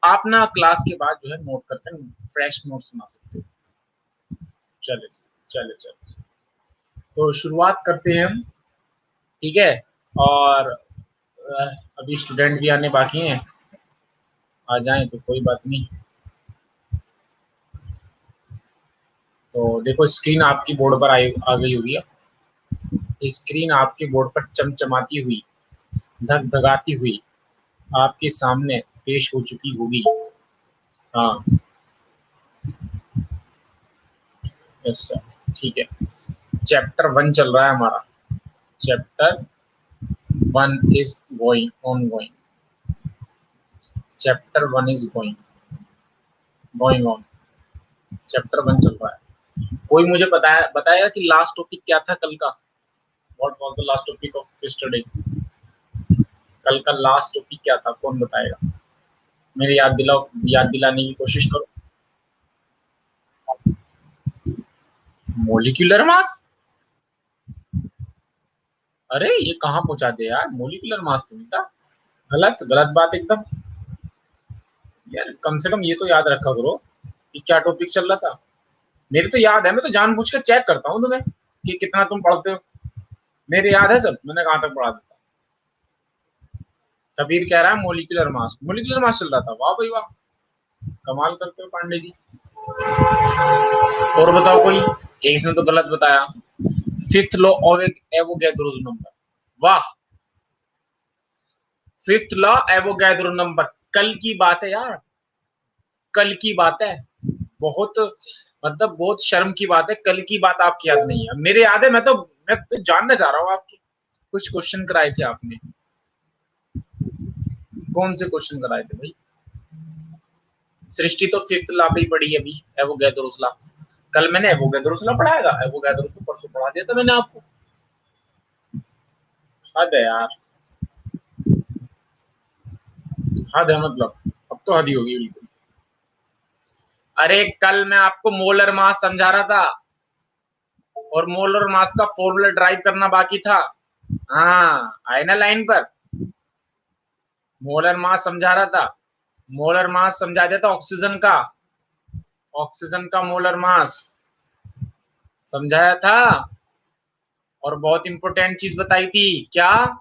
आप ना क्लास के बाद जो है नोट करके फ्रेश नोट्स बना सकते हो। चले चले चले, तो शुरुआत करते हैं हम, ठीक है। और अभी स्टूडेंट भी आने बाकी हैं, आ जाएं तो कोई बात नहीं। तो देखो स्क्रीन आपकी बोर्ड पर आ गई होगी। स्क्रीन आपके बोर्ड पर चमचमाती हुई, धगधगाती हुई आपके सामने पेश हो चुकी होगी। हाँ, यस सर, ठीक है। चैप्टर 1 चल रहा है हमारा। Chapter 1 is going on going. Chapter 1 is going on. Chapter 1 चल रहा है। कोई मुझे बताएगा कि लास्ट टॉपिक क्या था कल का? What was the last topic of yesterday? कल का लास्ट टॉपिक क्या था, कौन बताएगा? मेरे याद दिलाने की कोशिश करो। Molecular mass? अरे ये कहाँ पहुंचा दे यार, मोलिकुलर मास तो नहीं था। गलत गलत बात एकदम। यार कम से कम ये तो याद रखा करो कि क्या टॉपिक चल रहा था। मेरे तो याद है, मैं तो जानबूझ के चेक करता हूँ तुम्हें कि कितना तुम पढ़ते हो। मेरे याद है सब, मैंने कहाँ तक पढ़ा था। कबीर कह रहा है मोलिकुलर मास, मोलिकुलर मास चल रहा था। वाह भाई वाह, कमाल करते हो पांडे जी। और बताओ कोई। एक इसने तो गलत बताया, fifth law of Avogadro's number. वाह, फिफ्थ लॉ एवोगैड्रो नंबर। कल की बात है यार, कल की बात है। बहुत, मतलब बहुत शर्म की बात है, कल की बात आपकी याद नहीं है। मेरे याद है, मैं तो जानना चाह रहा हूँ आपकी। कुछ क्वेश्चन कराए थे आपने, कौन से क्वेश्चन कराए थे भाई? सृष्टि तो फिफ्थ लॉ पे ही पढ़ी अभी, एवोगैड्रोस लॉ। कल मैंने एवोगैड्रोस लॉ पढ़ाया था, एवोगैड्रोस तो परसों पढ़ा दिया था मैंने आपको। हद है यार, हद है मतलब, अब तो हद ही होगी बिल्कुल। अरे कल मैं आपको मोलर मास समझा रहा था, और मोलर मास का फॉर्मूला ड्राइव करना बाकी था। हाँ, आए ना लाइन पर। मोलर मास समझा रहा था, मोलर मास समझा दिया था ऑक्सीजन का, ऑक्सीजन का मोलर मास समझाया था। और बहुत इंपॉर्टेंट चीज बताई थी, क्या?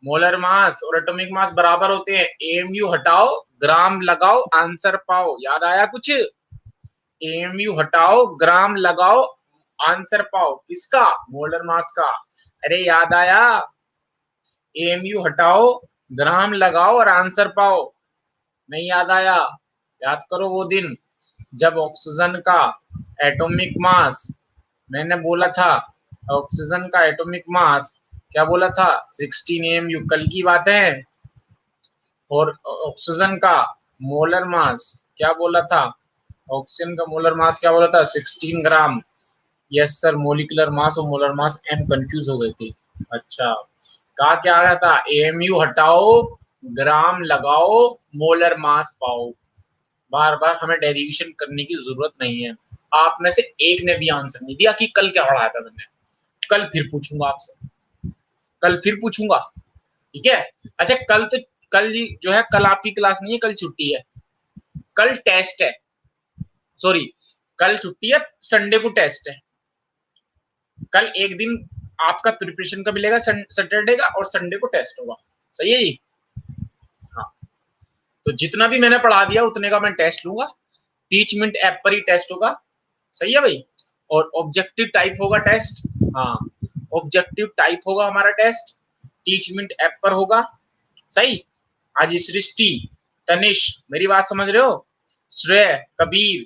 मोलर मास और एटॉमिक मास बराबर होते हैं। एएमयू हटाओ, ग्राम लगाओ, आंसर पाओ। याद आया कुछ? एएमयू हटाओ, ग्राम लगाओ, आंसर पाओ। किसका? मोलर मास का। अरे याद आया? एएमयू हटाओ, ग्राम लगाओ और आंसर पाओ। नहीं याद आया? याद करो वो दिन जब ऑक्सीजन का एटॉमिक मास, मैंने बोला था ऑक्सीजन का एटॉमिक मास, क्या बोला था? 16 एएमयू। कल की बात है। और ऑक्सीजन का मोलर मास क्या बोला था? ऑक्सीजन का मोलर मास क्या बोला था? 16 ग्राम। यस सर, मोलिकुलर मास और मोलर मास एम कंफ्यूज हो गए थे। अच्छा, कहा क्या आ रहा था? एएमयू हटाओ, ग्राम लगाओ, मोलर मास पाओ। बार बार हमें डेरिवेशन करने की जरूरत नहीं है। आप में से एक ने भी आंसर नहीं दिया कि कल क्या पढ़ाया था मैंने। कल फिर पूछूंगा आपसे, कल फिर पूछूंगा, ठीक है? अच्छा, कल जो है, कल आपकी क्लास नहीं है, कल छुट्टी है। कल टेस्ट है, सॉरी, कल छुट्टी है, संडे को टेस्ट है। कल एक दिन आपका प्रिपरेशन का मिलेगा, सैटरडे का, और संडे को टेस्ट होगा। सही है जी? हाँ, तो जितना भी मैंने पढ़ा दिया उतने का मैं टेस्ट लूंगा। 30 मिनट ऐप पर ही टेस्ट होगा। सही है भाई? और ऑब्जेक्टिव टाइप होगा टेस्ट। हाँ, ऑब्जेक्टिव टाइप होगा हमारा टेस्ट। 30 मिनट ऐप पर होगा। सही? आज सृष्टि, तनिष, मेरी बात समझ रहे हो? श्रेय, कबीर,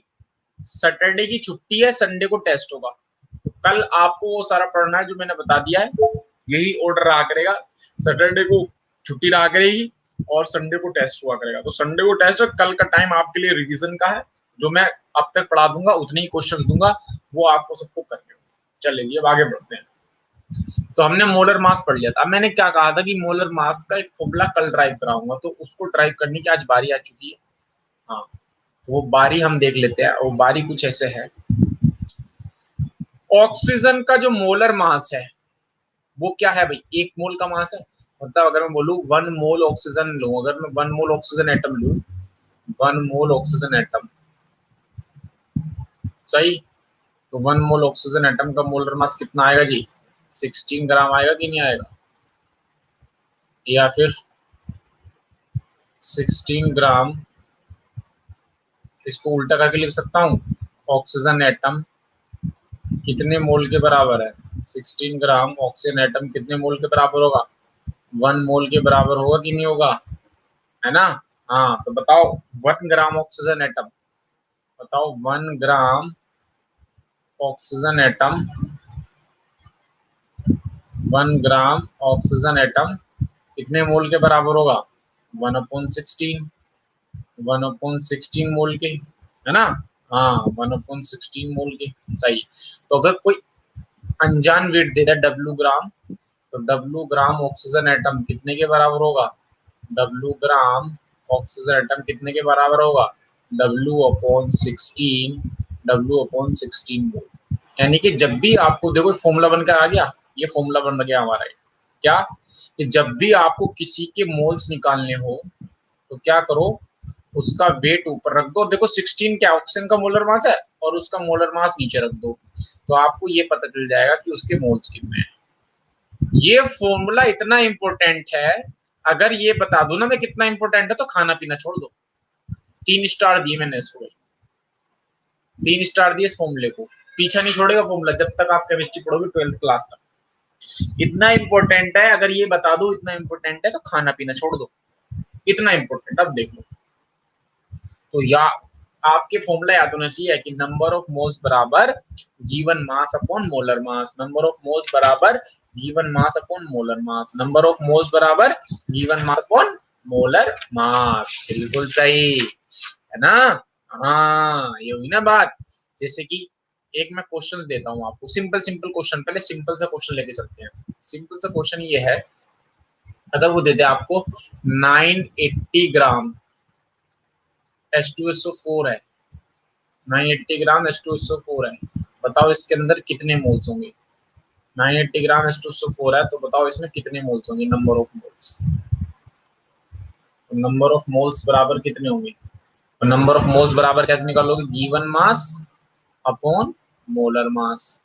सैटरडे की छुट्टी है, संडे को टेस्ट होगा। तो कल आपको वो सारा पढ़ना है जो मैंने बता दिया है। यही ऑर्डर रहा करेगा। सैटरडे को छुट्टी रहा करेगी और संडे को टेस्ट हुआ करेगा। तो संडे को टेस्ट है, कल का टाइम आपके लिए रिवीजन का है। जो मैं अब तक पढ़ा दूंगा उतने ही क्वेश्चन दूंगा, वो आपको सबको करने होंगे। चलिए अब आगे बढ़ते हैं। तो हमने मोलर मास पढ़ लिया था। अब मैंने क्या कहा था कि मोलर मास का एक फॉर्मूला कल ड्राइव कराऊंगा, तो उसको ड्राइव करने की आज बारी आ चुकी है। हाँ, तो वो बारी हम देख लेते हैं। वो बारी कुछ ऐसे है। ऑक्सीजन का जो मोलर मास है वो क्या है भाई? 1 मोल का मास है। मतलब अगर मैं बोलूं 1 मोल ऑक्सीजन लूं, अगर मैं 1 मोल ऑक्सीजन एटम लूं, 1 मोल ऑक्सीजन एटम, सही। तो 1 मोल ऑक्सीजन एटम का मोलर मास कितना आएगा जी? 16 ग्राम आएगा कि नहीं आएगा? या फिर 16 ग्राम, इसको उल्टा करके लिख सकता हूँ, ऑक्सीजन एटम कितने मोल के बराबर है? 16 ग्राम ऑक्सीजन एटम कितने मोल के बराबर होगा? 1 मोल के बराबर होगा कि नहीं होगा, है ना? हाँ, तो बताओ 1 ग्राम ऑक्सीजन एटम, बताओ 1 gram oxygen atom, 1 gram oxygen atom कितने मोल के बराबर होगा? 1/16, 1/16 मोल के, है ना? हाँ, 1/16 मोल के, सही। तो अगर कोई अनजान वेट दे रहा है W ग्राम, तो W ग्राम ऑक्सीजन एटम कितने के बराबर होगा? W ग्राम ऑक्सीजन एटम कितने के बराबर होगा? W/16, W/16 मोल। यानी कि जब भी आपको देखो फॉर्मूला बनकर आ गया, ये फॉर्मूला बन गया हमारा, क्या कि जब भी आपको किसी के मोल्स निकालने हो तो क्या करो, उसका वेट ऊपर रख दो। देखो 16 क्या ऑक्सीजन का मोलर मास है, और उसका मोलर मास नीचे रख दो, तो आपको ये पता चल जाएगा कि उसके मोल्स कितने हैं। ये फॉर्मूला इतना इंपॉर्टेंट है, अगर ये बता दो ना मैं कितना इंपॉर्टेंट है, तो खाना पीना छोड़ दो। 3 स्टार दिए मैंने इसको, 3 स्टार दिए इस फॉर्मूले को। पीछा नहीं छोड़ेगा फॉर्मूला जब तक आप केमिस्ट्री पढ़ोगे 12th क्लास तक। इतना इंपॉर्टेंट है, अगर ये बता दो इतना इंपॉर्टेंट है, तो खाना पीना छोड़ दो, इतना इंपॉर्टेंट। अब देख लो, तो या आपके फॉर्मूला याद होना चाहिए कि नंबर ऑफ मोल्स बराबर given mass upon molar mass, number of moles बराबर given mass upon molar mass, number of moles बराबर given mass upon molar mass. बिल्कुल सही है ना? हाँ, ये हुई ना बात। जैसे कि एक मैं क्वेश्चन देता हूँ आपको, सिंपल सिंपल क्वेश्चन, पहले सिंपल सा क्वेश्चन लेके चलते हैं। सिंपल सा क्वेश्चन ये है, अगर वो देते आपको 980 ग्राम H2SO4 है, 980 ग्राम H2SO4 है, बताओ इसके अंदर कितने मोल्स होंगे? 980 ग्राम H2SO4 है, तो बताओ इसमें कितने मोल्स होंगे, नंबर ऑफ मोल्स। तो नंबर ऑफ मोल्स बराबर कितने होंगे? तो नंबर ऑफ मोल्स बराबर कैसे निकालोगे? गिवन मास अपॉन मोलर मास।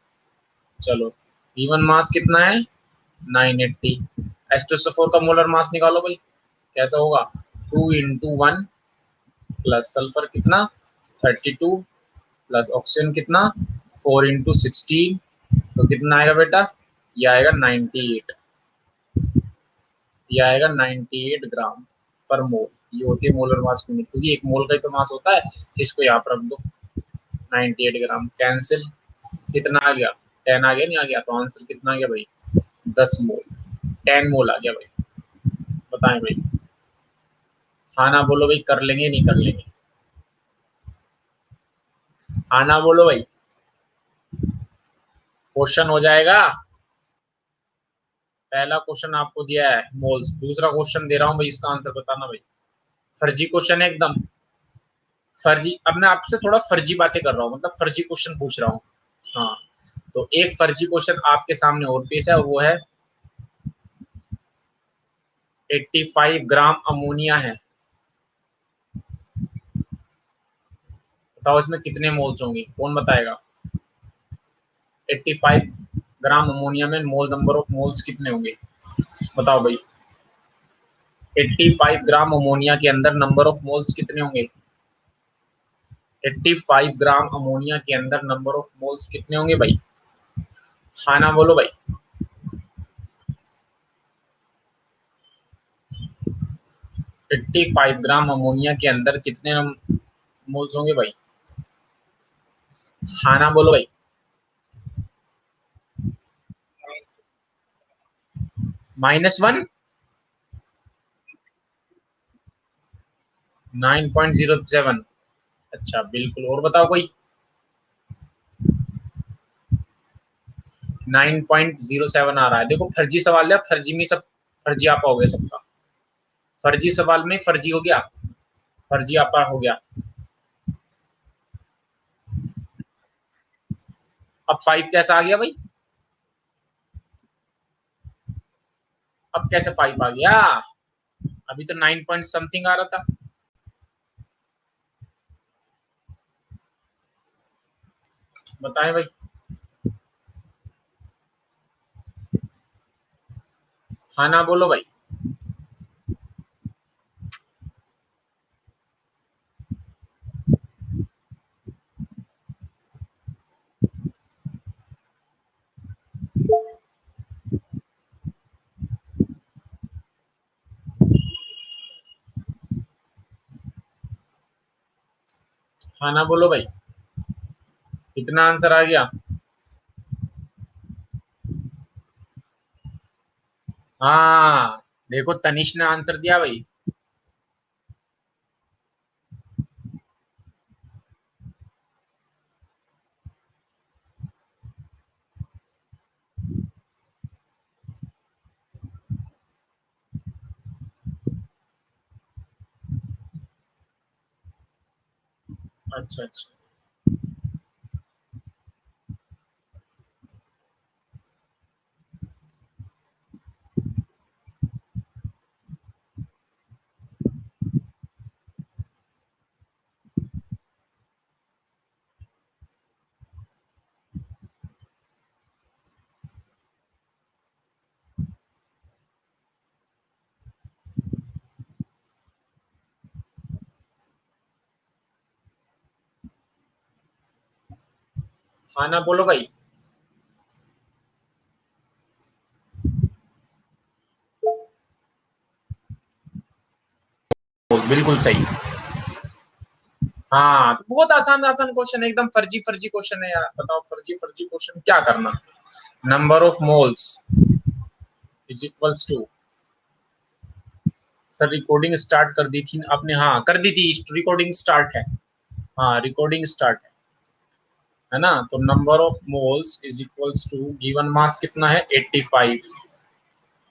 चलो, गिवन मास कितना है? 980। H2SO4 का मोलर मास निकालो भाई, कैसा होगा? 2 × 1 प्लस सल्फर कितना? 32 प्लस ऑक्सीजन कितना? 4 × 16, तो कितना आएगा बेटा? ये आएगा 98, ये आएगा 98 ग्राम पर मोल। ये होती है मोलर मास यूनिट, क्योंकि एक मोल का ही तो मास होता है। इसको यहाँ पर रख दो, 98 ग्राम कैंसिल, कितना आ गया? 10 आ गया, नहीं आ गया? तो आंसर कितना आ गया भाई? 10 मोल, 10 मोल आ गया भाई। बताएं भाई, हाँ ना बोलो भाई, कर लेंगे नहीं कर लेंगे? हाँ ना बोलो भाई, क्वेश्चन हो जाएगा। पहला क्वेश्चन आपको दिया है मोल्स, दूसरा क्वेश्चन दे रहा हूँ भाई, इसका आंसर बताना भाई। फर्जी क्वेश्चन है एकदम, फर्जी। अब मैं आपसे थोड़ा फर्जी बातें कर रहा हूँ, मतलब फर्जी क्वेश्चन पूछ रहा हूँ। हाँ, तो एक फर्जी क्वेश्चन आपके सामने और पेश है, वो है 85 ग्राम अमोनिया है, बताओ इसमें कितने मोल्स होंगे? कौन बताएगा? 85 ग्राम अमोनिया में मोल, नंबर ऑफ मोल्स कितने होंगे? बताओ भाई, 85 ग्राम अमोनिया के अंदर नंबर ऑफ मोल्स कितने होंगे? 85 ग्राम अमोनिया के अंदर नंबर ऑफ मोल्स कितने होंगे भाई? हाँ ना बोलो भाई। 85 ग्राम अमोनिया के अंदर कितने मोल्स होंगे भाई? हाँ ना बोलो भाई। -1, 9.07। अच्छा बिल्कुल, और बताओ कोई? 9.07 आ रहा है। देखो फर्जी सवाल है, फर्जी में सब फर्जी आपा हो गया सबका, फर्जी सवाल में फर्जी हो गया, फर्जी आपा हो गया। अब 5 कैसा आ गया भाई? अब कैसे 5 आ गया? अभी तो 9 पॉइंट समथिंग आ रहा था। बताएं भाई। हाँ ना बोलो भाई। हाँ ना बोलो भाई। कितना आंसर आ गया? हाँ, देखो तनिष ने आंसर दिया भाई। अच्छा अच्छा। हाँ ना बोलो भाई। बिल्कुल सही। हाँ, बहुत आसान आसान क्वेश्चन है, एकदम फर्जी फर्जी क्वेश्चन है यार। बताओ फर्जी फर्जी क्वेश्चन क्या करना। Number of moles is equals to. Sir recording start कर दी थी आपने? हाँ कर दी थी, रिकॉर्डिंग स्टार्ट है। हाँ रिकॉर्डिंग स्टार्ट है ना। तो number of moles is equals to, given mass कितना है 85,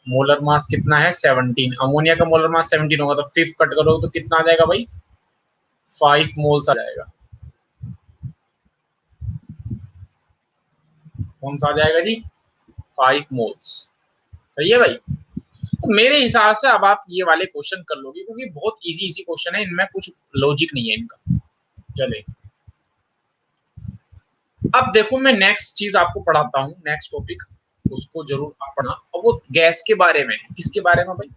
मोलर मास कितना है 17, अमोनिया का मोलर मास 17 होगा, तो 5 कट करोगे तो कितना आ जाएगा भाई? 5 मोल्स आ जाएगा। कौन सा आ जाएगा जी? 5 मोल्स। सही है भाई। तो मेरे हिसाब से अब आप ये वाले क्वेश्चन कर लोगे, क्योंकि बहुत इजी इजी क्वेश्चन है, इनमें कुछ लॉजिक नहीं है इनका। चले, अब देखो मैं नेक्स्ट चीज आपको पढ़ाता हूँ, नेक्स्ट टॉपिक, उसको जरूर आप पढ़ना। और वो गैस के बारे में। किसके बारे में भाई?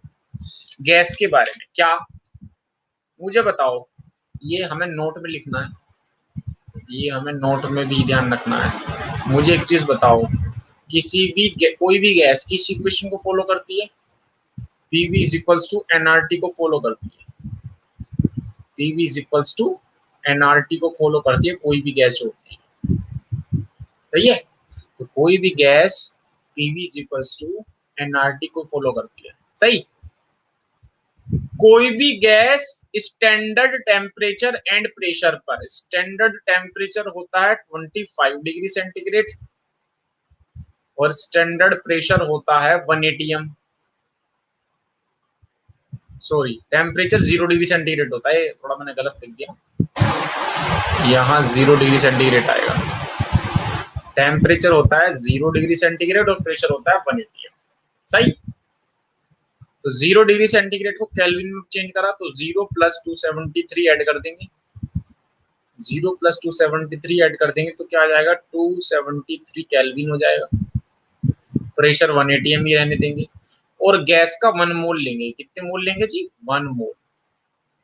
गैस के बारे में। क्या, मुझे बताओ। ये हमें नोट में लिखना है, ये हमें नोट में भी ध्यान रखना है। मुझे एक चीज बताओ, किसी भी कोई भी गैस किस इक्वेशन को फॉलो करती है? PV is equals to NRT को फॉलो करती है। PV is equals to NRT को फॉलो करती है, कोई भी गैस जो होती है। सही है। तो कोई भी gas PV is equals to NRT को फॉलो करती है। सही। कोई भी gas standard temperature and pressure पर, स्टैंडर्ड टेम्परेचर होता है 25 डिग्री सेंटीग्रेड और स्टैंडर्ड प्रेशर होता है 180 M. Sorry, temperature 0 degree centigrade होता है, थोड़ा मैंने गलत लिख दिया, यहाँ 0 डिग्री सेंटीग्रेड आएगा। टेम्परेचर होता है 0 डिग्री सेंटीग्रेड और प्रेशर होता है 180 एम। सही। तो 0 डिग्री सेंटीग्रेड को केल्विन में चेंज करा तो 0 + 273 ऐड कर देंगे। 0 + 273 ऐड कर देंगे तो क्या आ जाएगा? 273 केल्विन हो जाएगा। प्रेशर 180 एम ही रहने देंगे। और गैस का 1 मोल लेंगे। कितने मोल लेंगे जी? 1 मोल।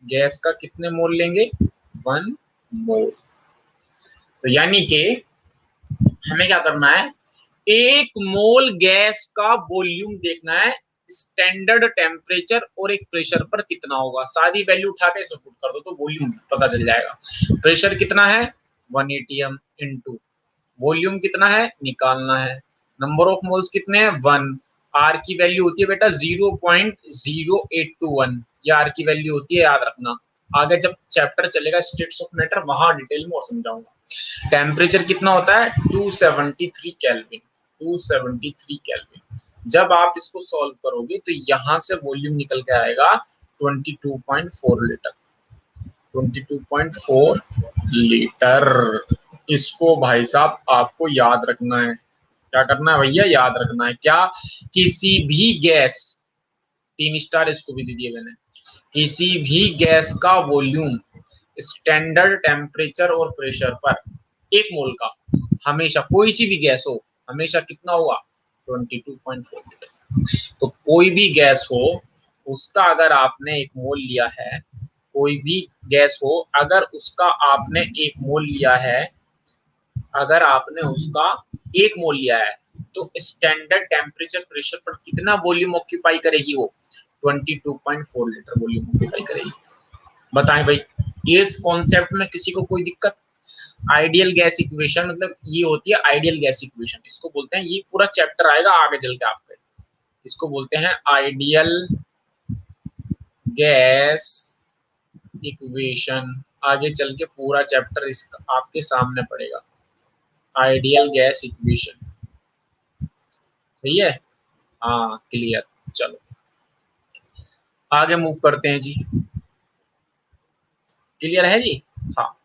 गैस का कितने मोल लेंगे? 1 मोल। तो यानी कि हमें क्या करना है, 1 मोल गैस का वॉल्यूम देखना है, स्टैंडर्ड टेम्परेचर और एक प्रेशर पर कितना होगा। सारी वैल्यू उठा के इसमें पुट कर दो तो वॉल्यूम पता चल जाएगा। प्रेशर कितना है? 180 एम इंटू वॉल्यूम कितना है निकालना है। नंबर ऑफ मोल्स कितने हैं? 1। आर की वैल्यू होती है बेटा 0.0821, ये आर की वैल्यू होती है, याद रखना। आगे जब चैप्टर चलेगा स्टेट्स ऑफ मैटर, वहां डिटेल में और समझाऊंगा। टेम्परेचर कितना होता है? 273 केल्विन। 273 केल्विन। जब आप इसको सॉल्व करोगे तो यहां से वॉल्यूम निकल के आएगा 22.4 लीटर। 22.4 लीटर। इसको भाई साहब आपको याद रखना है। क्या करना है भैया? याद रखना है। क्या? किसी भी गैस, 3 स्टार इसको भी दे दिए मैंने, किसी भी गैस का वॉल्यूम स्टैंडर्ड टेम्परेचर और प्रेशर पर, 1 मोल का, हमेशा कोई सी भी गैस हो, हमेशा कितना होगा 22.4 लीटर। तो कोई भी गैस हो उसका अगर आपने एक मोल लिया है, कोई भी गैस हो अगर उसका आपने एक मोल लिया है, अगर आपने उसका एक मोल लिया है तो स्टैंडर्ड टेम्परेचर प्रेशर पर कितना वॉल्यूम ऑक्यूपाई करेगी वो 22.4 लीटर वॉल्यूम ऑक्यूपाई करेगी। बताएं भाई, इस कॉन्सेप्ट में किसी को कोई दिक्कत? आइडियल गैस इक्वेशन मतलब ये होती है आइडियल गैस इक्वेशन, इसको बोलते हैं, ये पूरा चैप्टर आएगा आगे चल के आपके, इसको बोलते हैं आइडियल गैस इक्वेशन। आगे चल के पूरा चैप्टर इसका आपके सामने पड़ेगा, आइडियल गैस इक्वेशन। सही है, हाँ क्लियर। चलो आगे मूव करते हैं जी। क्लियर है जी? हाँ,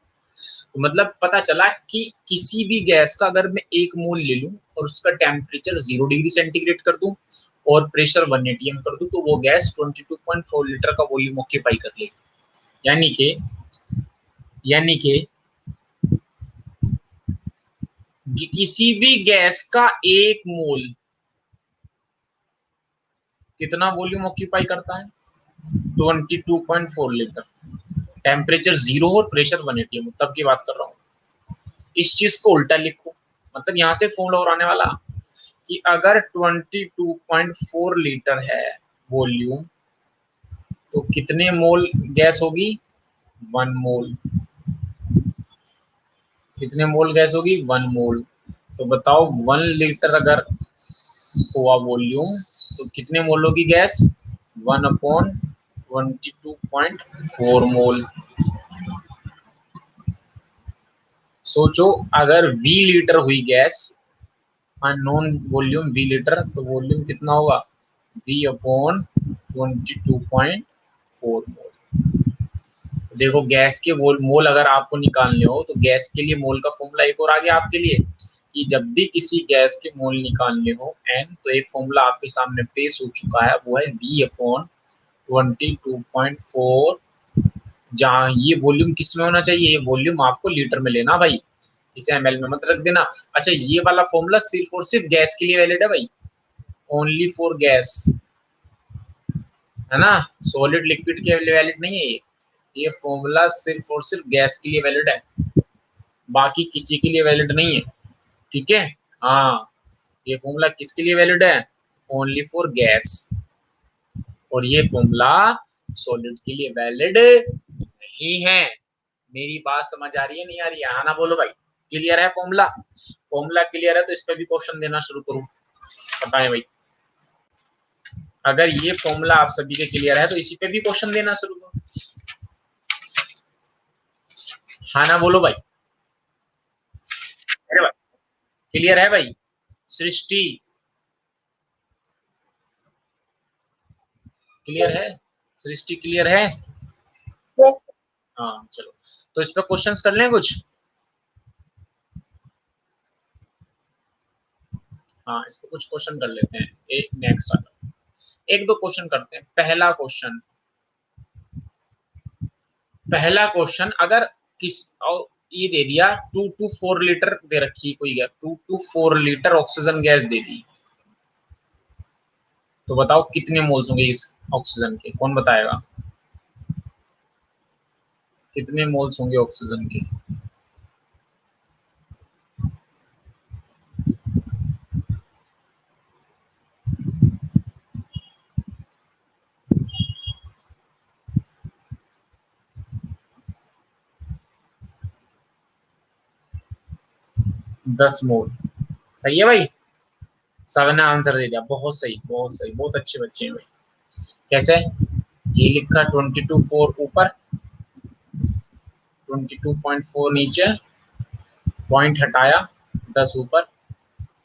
तो मतलब पता चला कि किसी भी गैस का अगर मैं एक मोल ले लूं और उसका टेम्परेचर 0 डिग्री सेंटीग्रेड कर दूं और प्रेशर 1 एटीएम कर दूं तो वो गैस 22.4 लीटर का वॉल्यूम ऑक्यूपाई कर लेगी। यानी कि किसी भी गैस का एक मोल कितना वॉल्यूम ऑक्यूपाई करता है 22.4 लीटर, टेम्परेचर 0 और प्रेशर 1 एटीएम, तब की बात कर रहा हूँ। इस चीज को उल्टा लिखो, मतलब यहां से फॉर्मूला और आने वाला कि अगर 22.4 लीटर है वॉल्यूम तो कितने मोल गैस होगी 1 मोल। कितने मोल गैस होगी 1 मोल। तो बताओ 1 लीटर अगर हुआ वॉल्यूम तो कितने मोल होगी गैस 1/22.4 मोल। सोचो अगर वी लीटर हुई gas, unknown volume we litre, तो वॉल्यूम कितना होगा V/22.4 मोल। देखो गैस के मोल अगर आपको निकालने हो तो गैस के लिए मोल का फॉर्मूला एक और आ गया आपके लिए कि जब भी किसी गैस के मोल निकालने हो एन, तो एक फॉर्मूला आपके सामने पेश हो चुका है, वो है V/22.4, जहाँ ये वॉल्यूम किस में होना चाहिए, ये वॉल्यूम आपको लीटर में लेना भाई, इसे एमएल में मत रख देना। अच्छा ये वाला फॉर्मूला सिर्फ और सिर्फ गैस के लिए वैलिड है भाई, ओनली फॉर गैस, है ना, सॉलिड लिक्विड के लिए वैलिड नहीं है ये फॉर्मूला सिर्फ और सिर्फ गैस के लिए वैलिड है, बाकी किसी के लिए वैलिड नहीं है। ठीक है, हाँ, ये फॉर्मूला किसके लिए वैलिड है, ओनली फॉर गैस, और ये फॉर्मूला सॉलिड के लिए वैलिड नहीं है। मेरी बात समझ आ रही है नहीं आ रही है, हाँ ना बोलो भाई। क्लियर है फॉर्मूला? फॉर्मूला क्लियर है तो इस पे भी क्वेश्चन देना शुरू करूं, बताएं भाई। अगर ये फॉर्मूला आप सभी के क्लियर है तो इसी पे भी क्वेश्चन देना शुरू करो, हाँ ना बोलो भाई। अरे भाई क्लियर है भाई? सृष्टि क्लियर है? सृष्टि क्लियर है? हाँ चलो, तो इस पे क्वेश्चंस कर लें कुछ। हाँ इस पे कुछ क्वेश्चन कर लेते हैं, एक नेक्स्ट आगे एक दो क्वेश्चन करते हैं। पहला क्वेश्चन अगर किस और ये दे दिया 2 to 4 लीटर दे रखी कोई gas, 2 to 4 litre oxygen gas दे दी, तो बताओ कितने मोल्स होंगे इस ऑक्सीजन के, कौन बताएगा कितने मोल्स होंगे ऑक्सीजन के? 10 मोल। सही है भाई, सबने आंसर दे दिया, बहुत सही बहुत सही, बहुत अच्छे बच्चे हैं भाई। कैसे? ये लिखा 22.4 ऊपर, 22.4 नीचे, पॉइंट हटाया, 10 ऊपर,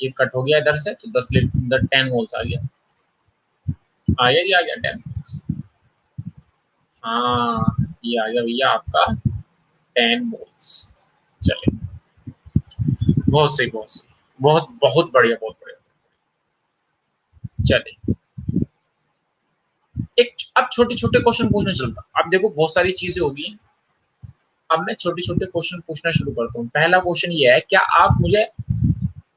ये कट हो गया इधर से तो 10 10 मोल्स आ गया, आ गया, ये आ गया 10 मोल्स। हाँ ये आ गया भैया आपका 10 मोल्स। चलिए बहुत सही बहुत सही, बहुत बहुत बढ़िया बहुत बढ़िया। चलिए एक अब छोटे छोटे क्वेश्चन पूछने चलता, अब देखो बहुत सारी चीजें होगी, अब मैं छोटे छोटे क्वेश्चन पूछना शुरू करता हूँ। पहला क्वेश्चन ये है, क्या आप मुझे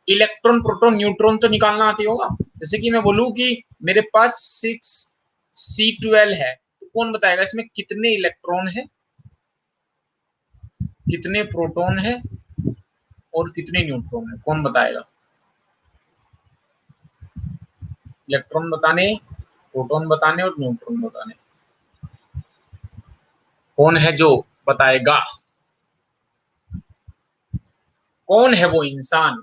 इलेक्ट्रॉन प्रोटॉन न्यूट्रॉन तो निकालना आती होगा। जैसे कि मैं बोलूँ कि मेरे पास 6C12 है, तो कौन बताएगा इसमें कितने इलेक्ट्रॉन है, कितने प्रोटॉन है और कितने न्यूट्रॉन है, कौन बताएगा। इलेक्ट्रॉन बताने, प्रोटॉन बताने और न्यूट्रॉन बताने, कौन है जो बताएगा। कौन है वो इंसान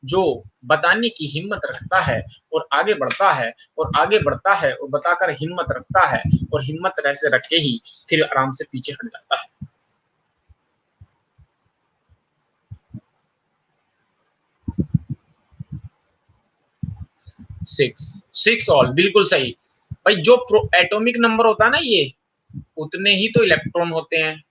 जो बताने की हिम्मत रखता है और आगे बढ़ता है और आगे बढ़ता है और बताकर हिम्मत रखता है और हिम्मत ऐसे रख के ही फिर आराम से पीछे हट जाता है। 6 ऑल, बिल्कुल सही भाई। जो एटॉमिक नंबर होता है ना, ये उतने ही तो इलेक्ट्रॉन होते हैं,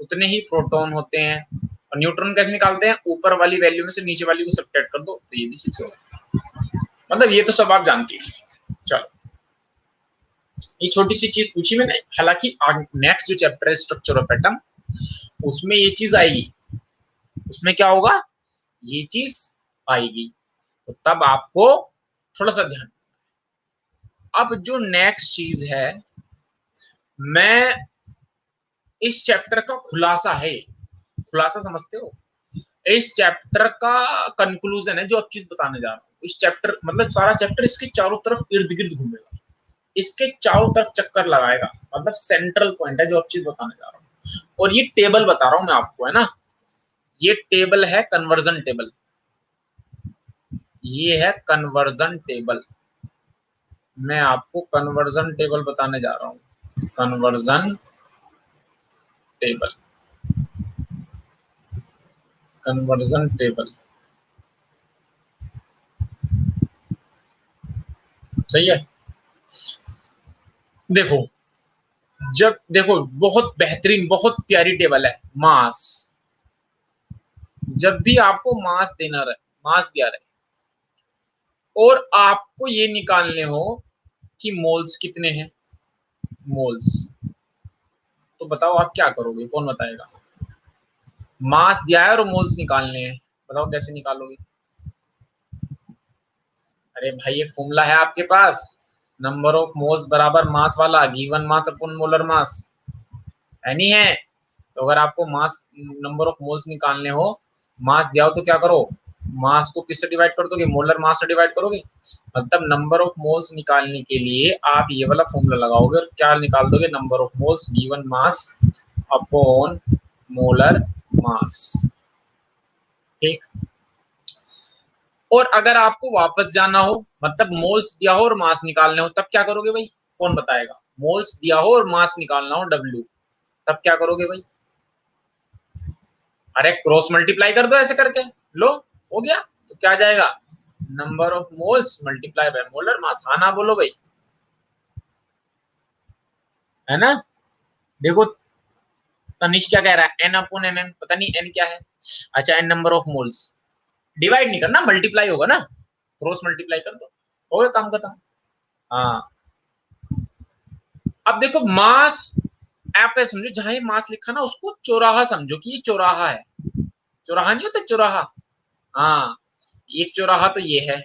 उतने ही प्रोटॉन होते हैं। और न्यूट्रॉन कैसे निकालते हैं, ऊपर वाली वैल्यू में से नीचे वाली को सब्ट्रैक्ट कर दो, तो ये भी 6 होगा। मतलब ये तो सब आप जानती है। चलो, ये छोटी सी चीज पूछी मैंने। हालांकि नेक्स्ट जो चैप्टर है स्ट्रक्चर ऑफ एटम, उसमें ये चीज आएगी, उसमें क्या होगा, ये चीज आएगी, तो तब आपको थोड़ा सा ध्यान। अब जो नेक्स्ट चीज है, मैं इस चैप्टर का खुलासा है, खुलासा समझते हो, इस चैप्टर का कंक्लूजन है जो अब चीज बताने जा रहा हूँ। इस चैप्टर मतलब सारा चैप्टर इसके चारों तरफ इर्द गिर्द घूमेगा, इसके चारों तरफ चक्कर लगाएगा, मतलब सेंट्रल पॉइंट है जो अब चीज बताने जा रहा हूँ। और ये टेबल बता रहा हूँ मैं आपको, है ना, ये टेबल है कन्वर्जन टेबल, ये है कन्वर्जन टेबल। मैं आपको कन्वर्जन टेबल बताने जा रहा हूँ, कन्वर्जन टेबल, कन्वर्जन टेबल। सही है। देखो, जब देखो, बहुत बेहतरीन बहुत प्यारी टेबल है, मास। जब भी आपको मास देना रहे, मास दिया रहे और आपको ये निकालने हो कि मोल्स कितने हैं, मोल्स, तो बताओ आप क्या करोगे, कौन बताएगा। मास दिया है और मोल्स निकालने हैं, बताओ कैसे निकालोगे। अरे भाई, एक फॉर्मूला है आपके पास, नंबर ऑफ मोल्स बराबर मास वाला, गिवन मास अपॉन मोलर मास, है नहीं है। तो अगर आपको मास, नंबर ऑफ मोल्स निकालने हो, मास दिया हो तो क्या करो, मास को किससे डिवाइड कर दोगे, मोलर मास से डिवाइड करोगे। मतलब नंबर ऑफ मोल्स निकालने के लिए आप ये वाला फॉर्मूला लगाओगे और क्या निकाल दोगे, number of moles given mass upon molar मास। ठीक। और अगर आपको वापस जाना हो, मतलब मोल्स दिया हो और मास निकालने हो, तब क्या करोगे भाई, कौन बताएगा। मोल्स दिया हो और मास निकालना हो डब्ल्यू, तब क्या करोगे भाई। अरे क्रॉस मल्टीप्लाई कर दो ऐसे करके, लो, हो गया। तो क्या आ जाएगा, number of moles multiply by molar mass. हाँ ना बोलो भाई, है ना। देखो, तनिष क्या कह रहा है, एन अपॉन एम एम, पता नहीं एन क्या है। अच्छा, N number of moles, divide नहीं करना, मल्टीप्लाई होगा ना, क्रॉस मल्टीप्लाई कर दो, हो गया काम खत्म। हाँ, अब देखो मास, आप ऐसे समझो, जहां ये मास लिखा ना उसको चौराहा समझो कि ये चौराहा है, चौराहा नहीं होता चौराहा। हाँ, एक चौराहा तो ये है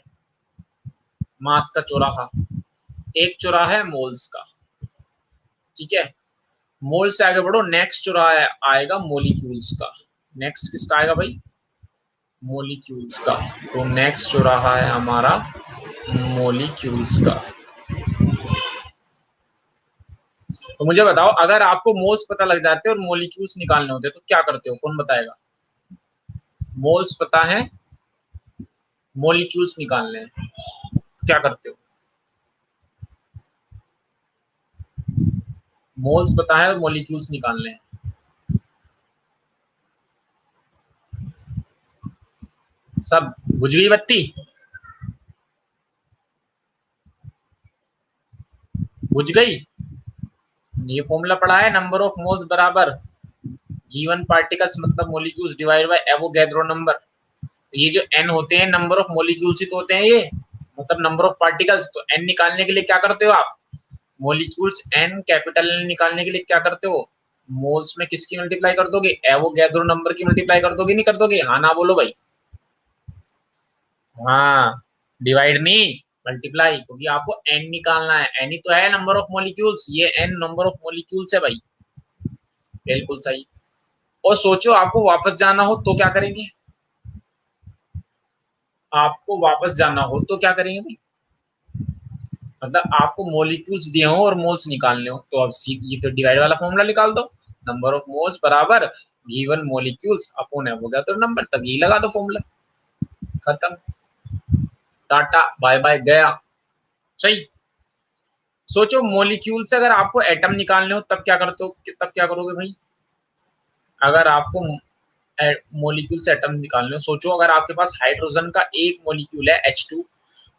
मास का चौराहा, एक चौराहा है मोल्स का। ठीक है, मोल से आगे बढ़ो, नेक्स्ट चौराहा आएगा मोलिक्यूल्स का। नेक्स्ट किसका आएगा भाई, मोलिक्यूल्स का। तो नेक्स्ट चौराहा है हमारा मोलिक्यूल्स का। तो मुझे बताओ, अगर आपको मोल्स पता लग जाते और मोलिक्यूल्स निकालने होते तो क्या करते हो, कौन बताएगा। मोल्स पता है, मोलिक्यूल्स निकालने हैं, क्या करते हो। मोल्स पता है और मोलिक्यूल्स निकालने हैं, सब बुझ गई बत्ती, बुझ गई। ये फॉर्मूला पढ़ा है, नंबर ऑफ मोल्स बराबर गिवन पार्टिकल्स मतलब molecules divide by Avogadro number. ये जो एन होते हैं नंबर ऑफ मोलिक्यूल्स ही तो होते हैं ये, मतलब नंबर ऑफ पार्टिकल्स। तो एन निकालने के लिए क्या करते हो आप, मोलिक्यूल्स एन कैपिटल एन निकालने के लिए क्या करते हो, मोल्स में किसकी मल्टीप्लाई कर दोगे? एवोगैड्रो नंबर की मल्टीप्लाई कर दोगे, नहीं कर दोगे? हाँ ना बोलो भाई। हाँ, डिवाइड नहीं, मल्टीप्लाई, क्योंकि आपको एन निकालना है। एन ही तो है नंबर ऑफ मॉलिक्यूल्स, ये एन नंबर ऑफ मॉलिक्यूल्स है भाई। बिल्कुल सही। और सोचो आपको वापस जाना हो तो क्या करेंगे? आपको वापस जाना हो तो क्या करेंगे भाई? मतलब आपको मॉलिक्यूल्स दिए हो और मोल्स निकालने हो, तो अब ये फिर डिवाइड वाला फॉर्मूला निकाल दो। नंबर ऑफ मोल्स बराबर given molecules upon Avogadro number, तब ये लगा दो फॉर्मूला, खत्म। टाटा बाय बाय गया। सही। सोचो मॉलिक्यूल से अगर आपको एटम निकालने हो तब क्या करते हो, तब क्या करोगे भाई? अगर आपको मॉलिक्यूल से एटम निकालने हो, सोचो अगर आपके पास हाइड्रोजन का एक मॉलिक्यूल है H2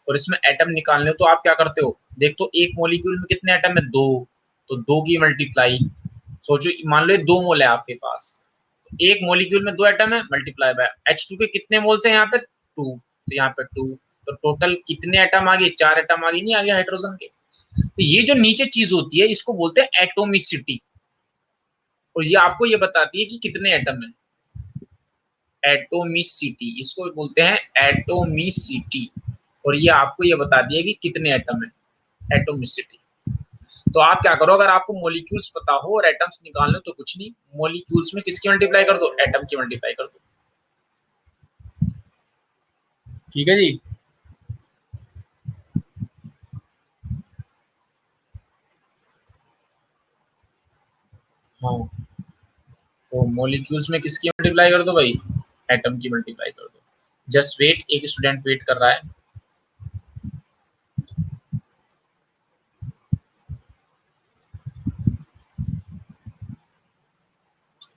और इसमें एटम निकालने हो, तो आप क्या करते हो? देख तो एक मॉलिक्यूल में कितने एटम है? दो। तो दो की मल्टीप्लाई, सोचो मान लो ये 2 मोल है आपके पास, एक मॉलिक्यूल में 2 एटम है, मल्टीप्लाई बाय H2 के कितने मोल्स है यहाँ पे? 2, तो यहाँ पे 2, तो टोटल कितने एटम आ गए? 4 एटम आ गए, नहीं आ गया हाइड्रोजन के? तो ये जो नीचे चीज होती है इसको बोलते हैं एटोमिसिटी, और ये आपको ये बताती है कि कितने एटम है। एटोमिसिटी, इसको बोलते हैं एटोमिसिटी, और ये आपको ये बताती है कि कितने एटम है, एटोमिसिटी। तो आप क्या करो, अगर आपको मॉलिक्यूल्स पता हो और एटम्स निकालने तो कुछ नहीं, मॉलिक्यूल्स में किसकी मल्टीप्लाई कर दो? एटम की मल्टीप्लाई कर दो। ठीक है जी। हाँ, तो मॉलिक्यूल्स में किसकी मल्टीप्लाई कर दो भाई? एटम की मल्टीप्लाई कर दो। जस्ट वेट, एक स्टूडेंट वेट कर रहा है।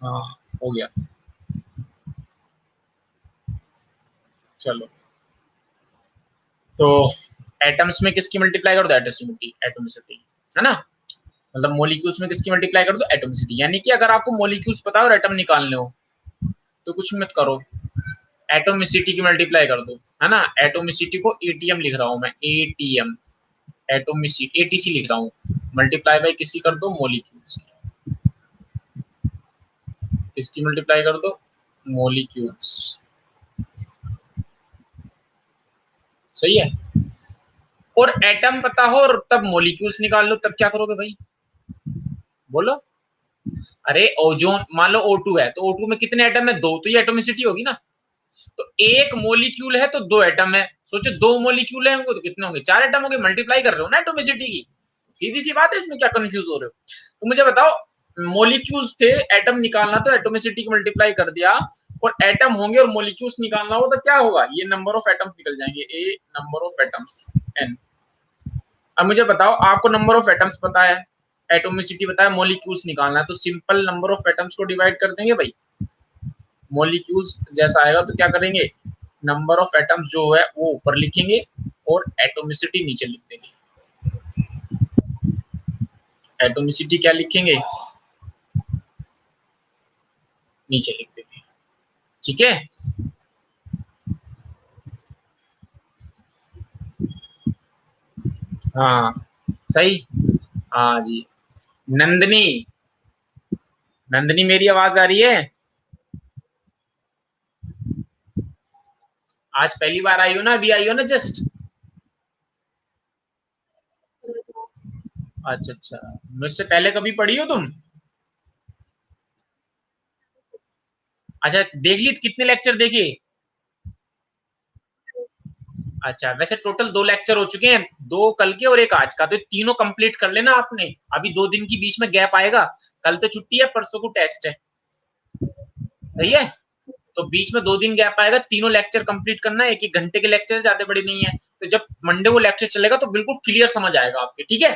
हाँ, हो गया। चलो, तो एटम्स में किसकी मल्टीप्लाई कर दो? एटोमिसिटी, एटोमिसिटी, है ना? मतलब मॉलिक्यूल्स में किसकी मल्टीप्लाई कर दो? एटोमिसिटी। यानी कि अगर आपको मॉलिक्यूल्स पता हो और एटम निकालने हो तो कुछ मत करो, एटोमिसिटी की मल्टीप्लाई कर दो, है ना? एटोमिसिटी को एटीएम लिख रहा हूं मैं, एटीएम, एटोमिसिटी एटीसी लिख रहा हूं, मल्टीप्लाई बाय किसकी कर दो? मॉलिक्यूल्स की। किसकी मल्टीप्लाई कर दो? मॉलिक्यूल्स। सही है। और एटम पता हो और तब मॉलिक्यूल्स निकाल लो, तब क्या करोगे भाई? बोलो। अरे ओजोन, मान लो O2 है, तो O2 में कितने एटम है? दो, तो ये एटोमिसिटी होगी ना। तो एक मोलिक्यूल है तो 2 एटम है, सोचो 2 मोलिक्यूल है तो कितने होंगे? 4 एटम होंगे, मल्टीप्लाई कर रहे हो ना एटोमिसिटी की। सीधी सी बात है, इसमें क्या कंफ्यूज हो रहे हो? तो मुझे बताओ, मोलिक्यूल्स थे, एटम निकालना तो एटोमिसिटी की मल्टीप्लाई कर दिया, और एटम होंगे और मोलिक्यूल्स निकालना हो तो क्या होगा? ये नंबर ऑफ एटम्स निकल जाएंगे, ए नंबर ऑफ एटम्स, एन। अब मुझे बताओ, आपको नंबर ऑफ एटम्स पता है, एटोमिसिटी पता है, मोलिक्यूल्स निकालना है, तो सिंपल नंबर ऑफ एटम्स को डिवाइड कर देंगे भाई। मॉलिक्यूल्स जैसा आएगा तो क्या करेंगे? नंबर ऑफ एटम्स जो है वो ऊपर लिखेंगे और एटोमिसिटी नीचे लिख देंगे। एटोमिसिटी क्या लिखेंगे? नीचे लिख देंगे। ठीक है। हाँ, सही। हाँ जी। नंदनी, नंदनी मेरी आवाज आ रही है? आज पहली बार आई हो ना? अभी आई हो ना जस्ट? अच्छा अच्छा, मुझसे पहले कभी पढ़ी हो तुम? अच्छा, देख ली कितने लेक्चर देखे? अच्छा, वैसे टोटल 2 लेक्चर हो चुके हैं, 2 कल के और एक आज का, तो तीनों कंप्लीट कर लेना आपने। अभी 2 दिन की बीच में गैप आएगा, कल तो छुट्टी है, परसों को टेस्ट है। सही है। तो बीच में 2 दिन गैप आएगा, तीनों लेक्चर कंप्लीट करना है, एक एक घंटे के लेक्चर, ज्यादा बड़े नहीं है। तो जब मंडे वो लेक्चर चलेगा तो बिल्कुल क्लियर समझ आएगा आपके, ठीक है?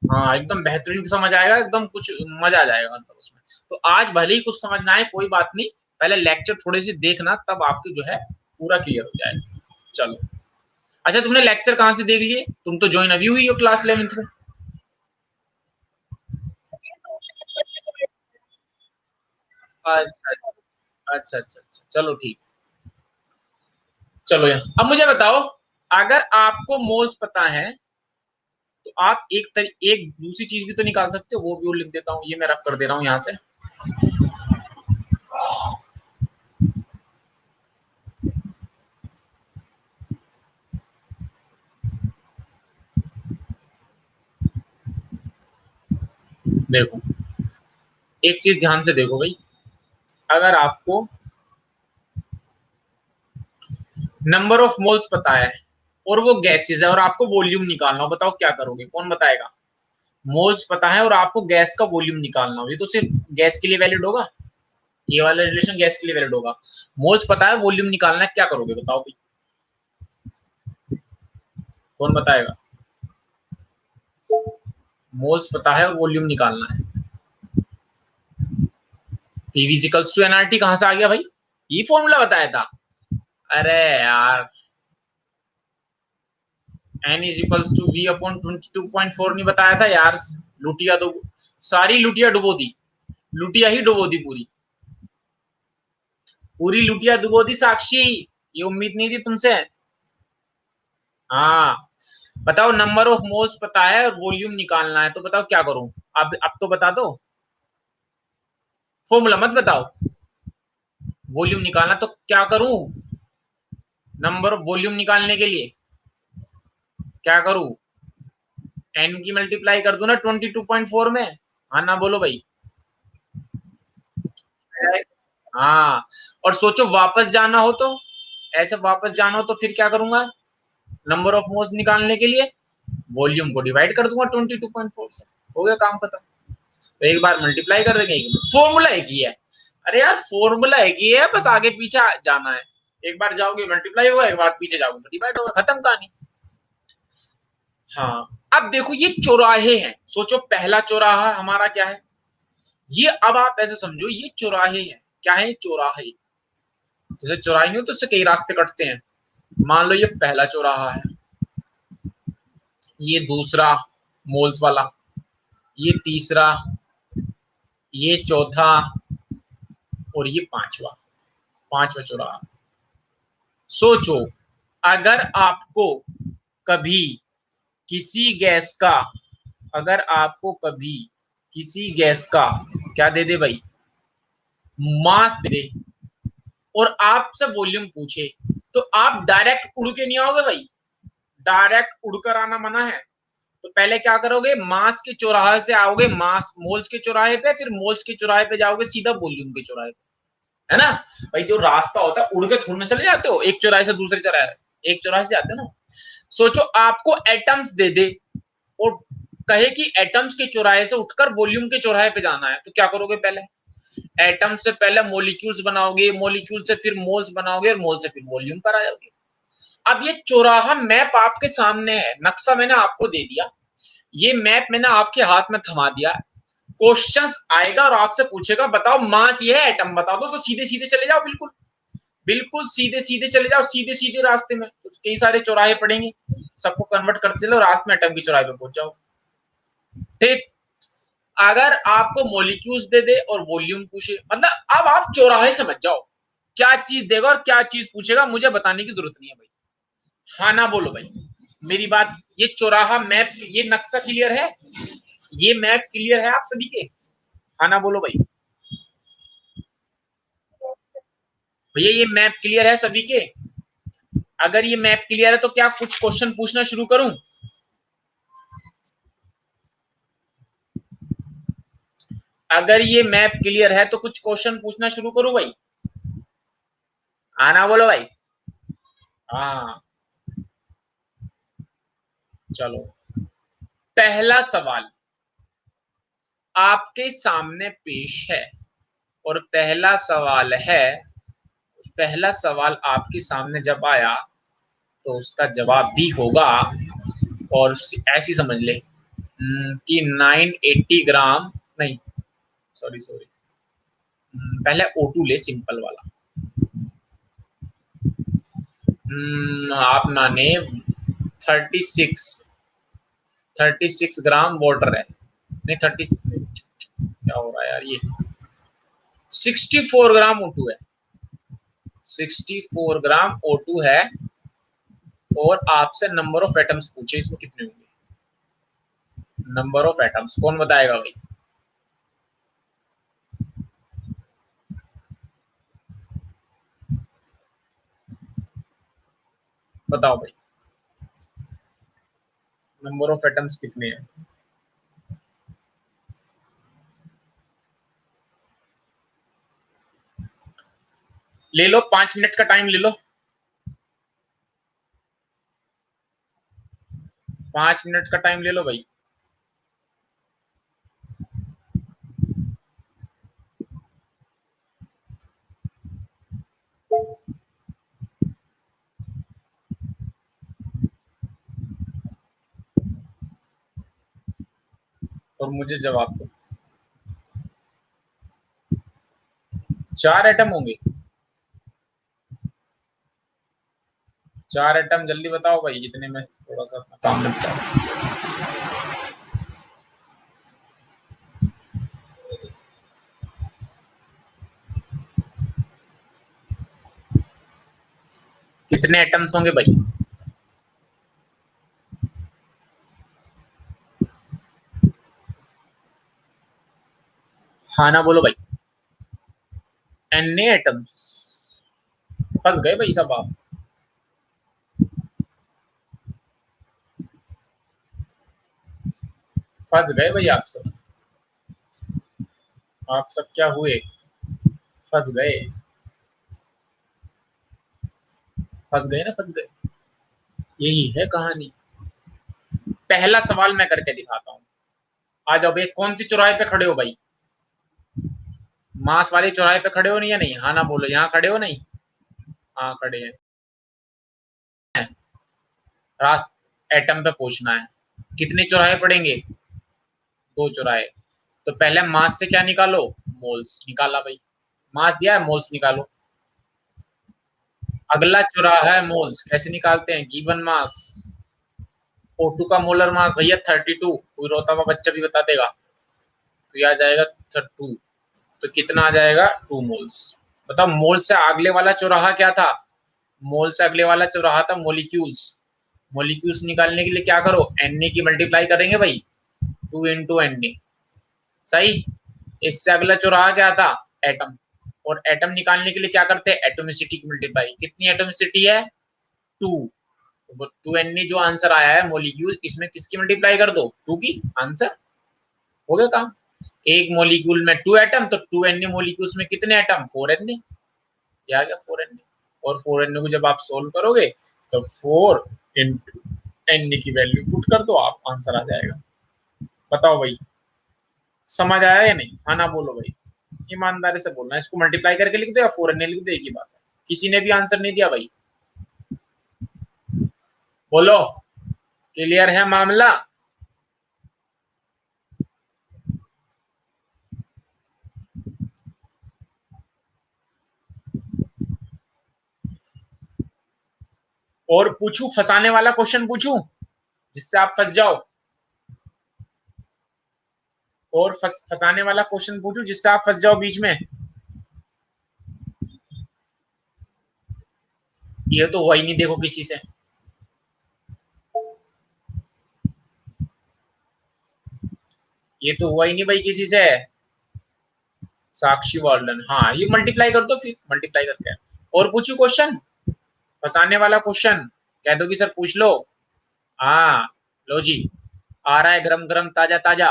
हाँ, एकदम बेहतरीन समझ आएगा, एकदम कुछ मजा आ जाएगा मतलब उसमें। तो आज भले ही कुछ समझ ना आए, कोई बात नहीं, पहले लेक्चर थोड़े से देखना, तब आपके जो है पूरा क्लियर हो जाएगा। चलो। अच्छा, तुमने लेक्चर कहाँ से देख लिए? तुम तो ज्वाइन अभी हुई हो क्लास 11th में। अच्छा अच्छा अच्छा अच्छा, चलो ठीक। चलो यार, अब मुझे बताओ, अगर आपको मोल्स पता है तो आप एक दूसरी चीज भी तो निकाल सकते हो, वो भी लिख देता हूँ, ये मैं रफ कर दे रहा हूँ यहाँ से। देखो एक चीज ध्यान से देखो भाई, अगर आपको नंबर ऑफ मोल्स पता है और वो गैसेज है और आपको वॉल्यूम निकालना हो, बताओ क्या करोगे, कौन बताएगा? मोल्स पता है और आपको गैस का वॉल्यूम निकालना हो, ये तो सिर्फ गैस के लिए वैलिड होगा, ये वाला रिलेशन गैस के लिए वैलिड होगा। मोल्स पता है, वॉल्यूम निकालना है, क्या करोगे बताओ भाई, कौन बताएगा? मोल्स पता है और वॉल्यूम निकालना है। पीवी इक्वल्स टू एनआरटी कहां से आ गया भाई? ये फॉर्मूला बताया था। अरे यार, N is equals to V upon 22.4 नहीं बताया था यार? लुटिया दो, सारी लुटिया डुबो दी, लुटिया ही डुबो दी पूरी, पूरी लुटिया डुबो दी साक्षी, ये उम्मीद नहीं थी तुमसे। हाँ बताओ, नंबर ऑफ मोल्स पता है और वॉल्यूम निकालना है, तो बताओ क्या करूं? अब तो बता दो, फॉर्मूला मत बताओ, वॉल्यूम निकालना तो क्या करूं? नंबर ऑफ वॉल्यूम निकालने के लिए क्या करूं? एन की मल्टीप्लाई कर दो ना 22.4 में। हाँ ना बोलो भाई। हाँ, और सोचो वापस जाना हो तो, ऐसे वापस जाना हो तो फिर क्या करूंगा? नंबर ऑफ मोल्स निकालने के लिए वॉल्यूम को डिवाइड कर दूंगा 22.4 से, हो गया काम खत्म। तो एक बार मल्टीप्लाई कर देंगे, फॉर्मूला एक ही है। अरे यार फॉर्मूला एक ही है, बस आगे पीछे जाना है, एक बार जाओगे मल्टीप्लाई होगा, एक बार पीछे जाओगे डिवाइड होगा, खत्म कहानी। हाँ, अब देखो ये चौराहे हैं, सोचो पहला चौराहा हमारा क्या है, ये अब आप ऐसे समझो ये चौराहे हैं, क्या है चौराहे, जैसे चौराहे नहीं हो तो उससे कई रास्ते कटते हैं, मान लो ये पहला चौराहा है, ये दूसरा मोल्स वाला, ये तीसरा, ये चौथा, और ये पांचवा, पांचवा चौराहा। सोचो अगर आपको कभी किसी गैस का, अगर आपको कभी किसी गैस का क्या दे दे भाई, मास दे दे, और आपसे वॉल्यूम पूछे, तो आप डायरेक्ट उड़ के नहीं आओगे भाई, डायरेक्ट उड़कर आना मना है। तो पहले क्या करोगे, मास के चौराहे से आओगे, मास मोल्स के चौराहे पे, फिर मोल्स के चौराहे पे जाओगे सीधा वॉल्यूम के चौराहे पे, है ना? भाई जो रास्ता होता है उड़ के थोड़ी चले जाते हो एक चौराहे से दूसरे चौराहे, एक चौराहे से जाते हो ना। सोचो आपको एटम्स दे दे और कहे कि एटम्स के चौराहे से उठकर वॉल्यूम के चौराहे पे जाना है, तो क्या करोगे? पहले एटम से पहले मॉलिक्यूल्स बनाओगे, मॉलिक्यूल से फिर मोल्स बनाओगे, और मोल से फिर वॉल्यूम पर आ जाओगे। अब ये चौराहा मैप आपके सामने है, नक्शा मैंने आपको दे दिया, ये मैप मैंने आपके हाथ में थमा दिया, क्वेश्चंस आएगा और आपसे पूछेगा बताओ मास ये है, एटम बता दो, तो सीधे सीधे चले जाओ, बिल्कुल बिल्कुल सीधे सीधे चले जाओ, सीधे सीधे रास्ते में तो कई सारे चौराहे पड़ेंगे, सबको कन्वर्ट करते चलो, रास्ते में एटम की चौराहे पे पहुंच जाओ। ठीक, अगर आपको मॉलिक्यूल्स दे दे और वॉल्यूम पूछे, मतलब अब आप चौराहे समझ जाओ, क्या चीज देगा और क्या चीज पूछेगा, मुझे बताने की जरूरत नहीं है भाई। हाँ ना बोलो भाई, मेरी बात, ये चौराहा मैप, ये नक्शा क्लियर है, ये मैप क्लियर है आप सभी के? हाँ ना बोलो भाई। भैया ये मैप क्लियर है सभी के? अगर ये मैप क्लियर है तो क्या कुछ क्वेश्चन पूछना शुरू करूं? अगर ये मैप क्लियर है तो कुछ क्वेश्चन पूछना शुरू करूं भाई? आना बोलो भाई। हाँ चलो, पहला सवाल आपके सामने पेश है, और पहला सवाल है, पहला सवाल आपके सामने जब आया तो उसका जवाब भी होगा, और ऐसी समझ ले कि 980 ग्राम, नहीं सॉरी सॉरी, पहले O2 ले सिंपल वाला, आप माने 36, 36 ग्राम वाटर है, नहीं 30, क्या हो रहा है यार, ये 64 ग्राम O2 है, 64 ग्राम O2 है, और आपसे नंबर ऑफ एटम्स पूछे इसमें कितने होंगे, नंबर ऑफ एटम्स कौन बताएगा भाई? बताओ भाई, नंबर ऑफ एटम्स कितने हैं? ले लो, 5 मिनट का टाइम ले लो। 5 मिनट का टाइम ले लो भाई। और मुझे जवाब दो। 4 एटम होंगे। 4 एटम, जल्दी बताओ भाई, इतने में थोड़ा सा अपना काम निपटा। कितने एटम्स होंगे भाई? हाँ ना बोलो भाई। N atoms. फंस गए भाई सब आप। फंस गए भाई आप सब। आप सब क्या हुए? फंस गए। फंस गए ना, फंस गए। यही है कहानी। पहला सवाल मैं करके दिखाता हूँ। आ जाओ भाई, कौन सी चौराहे पे खड़े हो भाई? मांस वाली चौराहे पे खड़े हो नहीं, या नहीं? हाँ ना बोलो, यहाँ खड़े हो नहीं? हाँ खड़े हैं। रास्त एटम पे पूछना है। कितने चौराहे पड़ेंगे? 2 चौराहे। तो पहले मास से क्या निकालो? मोल्स निकाला भाई। मास दिया है, मोल्स निकालो। अगला चौराहा है मोल्स, कैसे निकालते हैं? Given mass. O2 का मोलर मास भैया 32। कोई रोता हुआ बच्चा भी बता देगा। तो ये आ जाएगा 32। तो कितना आ जाएगा? 2 मोल्स। बताओ, मोल से अगले वाला चौराहा क्या था? मोल से अगले वाला चौराहा था मोलिक्यूल्स। मोलिक्यूल्स निकालने के लिए क्या करो? Na की मल्टीप्लाई करेंगे भाई। 2 into Na। सही। इससे अगला चौराहा क्या था? एटम। और एटम निकालने के लिए क्या करते हैं? एटोमिसिटी की मल्टीप्लाई। कितनी एटोमिसिटी है? 2। 2Na जो आंसर आया है मोलिक्यूल, इसमें किसकी मल्टीप्लाई कर दो? 2 की। आंसर हो गया काम। एक मोलिक्यूल में 2 एटम, तो 2Na मोलिक्यूल्स में कितने एटम? 4Na। ये आ गया 4Na। और 4Na को जब आप सोल्व करोगे तो 4 इंटू Na की वैल्यू पुट कर दो, आप आंसर आ जाएगा। बताओ भाई, समझ आया या नहीं? हाँ ना बोलो भाई। ईमानदारी से बोलना, इसको मल्टीप्लाई करके लिख दो या 4Na लिख दो, एक ही बात है। किसी ने भी आंसर नहीं दिया भाई? बोलो। क्लियर है मामला? और पूछू, फंसाने वाला क्वेश्चन पूछू जिससे आप फंस जाओ? और फंसाने वाला क्वेश्चन पूछू जिससे आप फंस जाओ बीच में? ये तो हुआ ही नहीं, देखो किसी से। ये तो हुआ ही नहीं भाई किसी से। साक्षी वाल्डन, हाँ, ये मल्टीप्लाई कर दो फिर, मल्टीप्लाई करके। और पूछू क्वेश्चन, फंसाने वाला क्वेश्चन। कह दो कि सर पूछ लो। हाँ। लो जी, आ रहा है गरम गरम ताजा ताजा,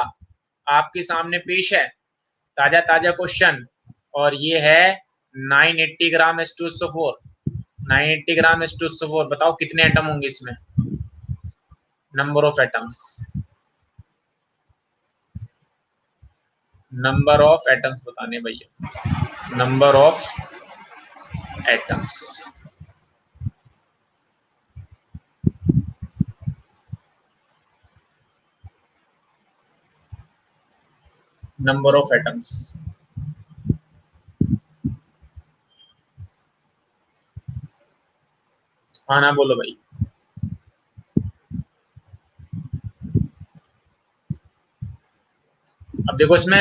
आपके सामने पेश है ताजा ताजा क्वेश्चन। और ये है 980 ग्राम H2SO4। 980 ग्राम H2SO4, बताओ कितने एटम होंगे इसमें? Number of atoms. Number of atoms बताने भैया। Number of atoms. Number of atoms. हाँ ना बोलो भाई। अब देखो, इसमें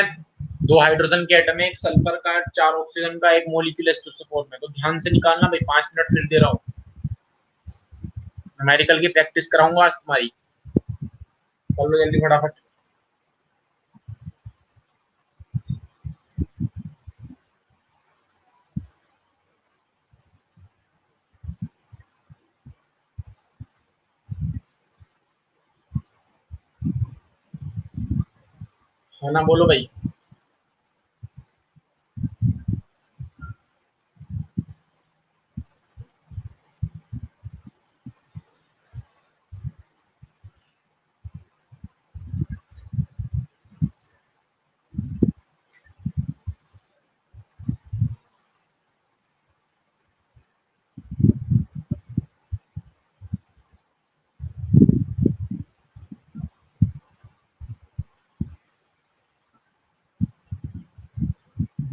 2 हाइड्रोजन के एटम है, एक सल्फर का, 4 ऑक्सीजन का, एक मोलिक्यूल H2SO4 में। तो ध्यान से निकालना भाई, 5 मिनट फिर दे रहा हूँ। न्यूमेरिकल की प्रैक्टिस कराऊंगा आज तुम्हारी। कर लो जल्दी फटाफट। हाँ ना, बोलो भाई।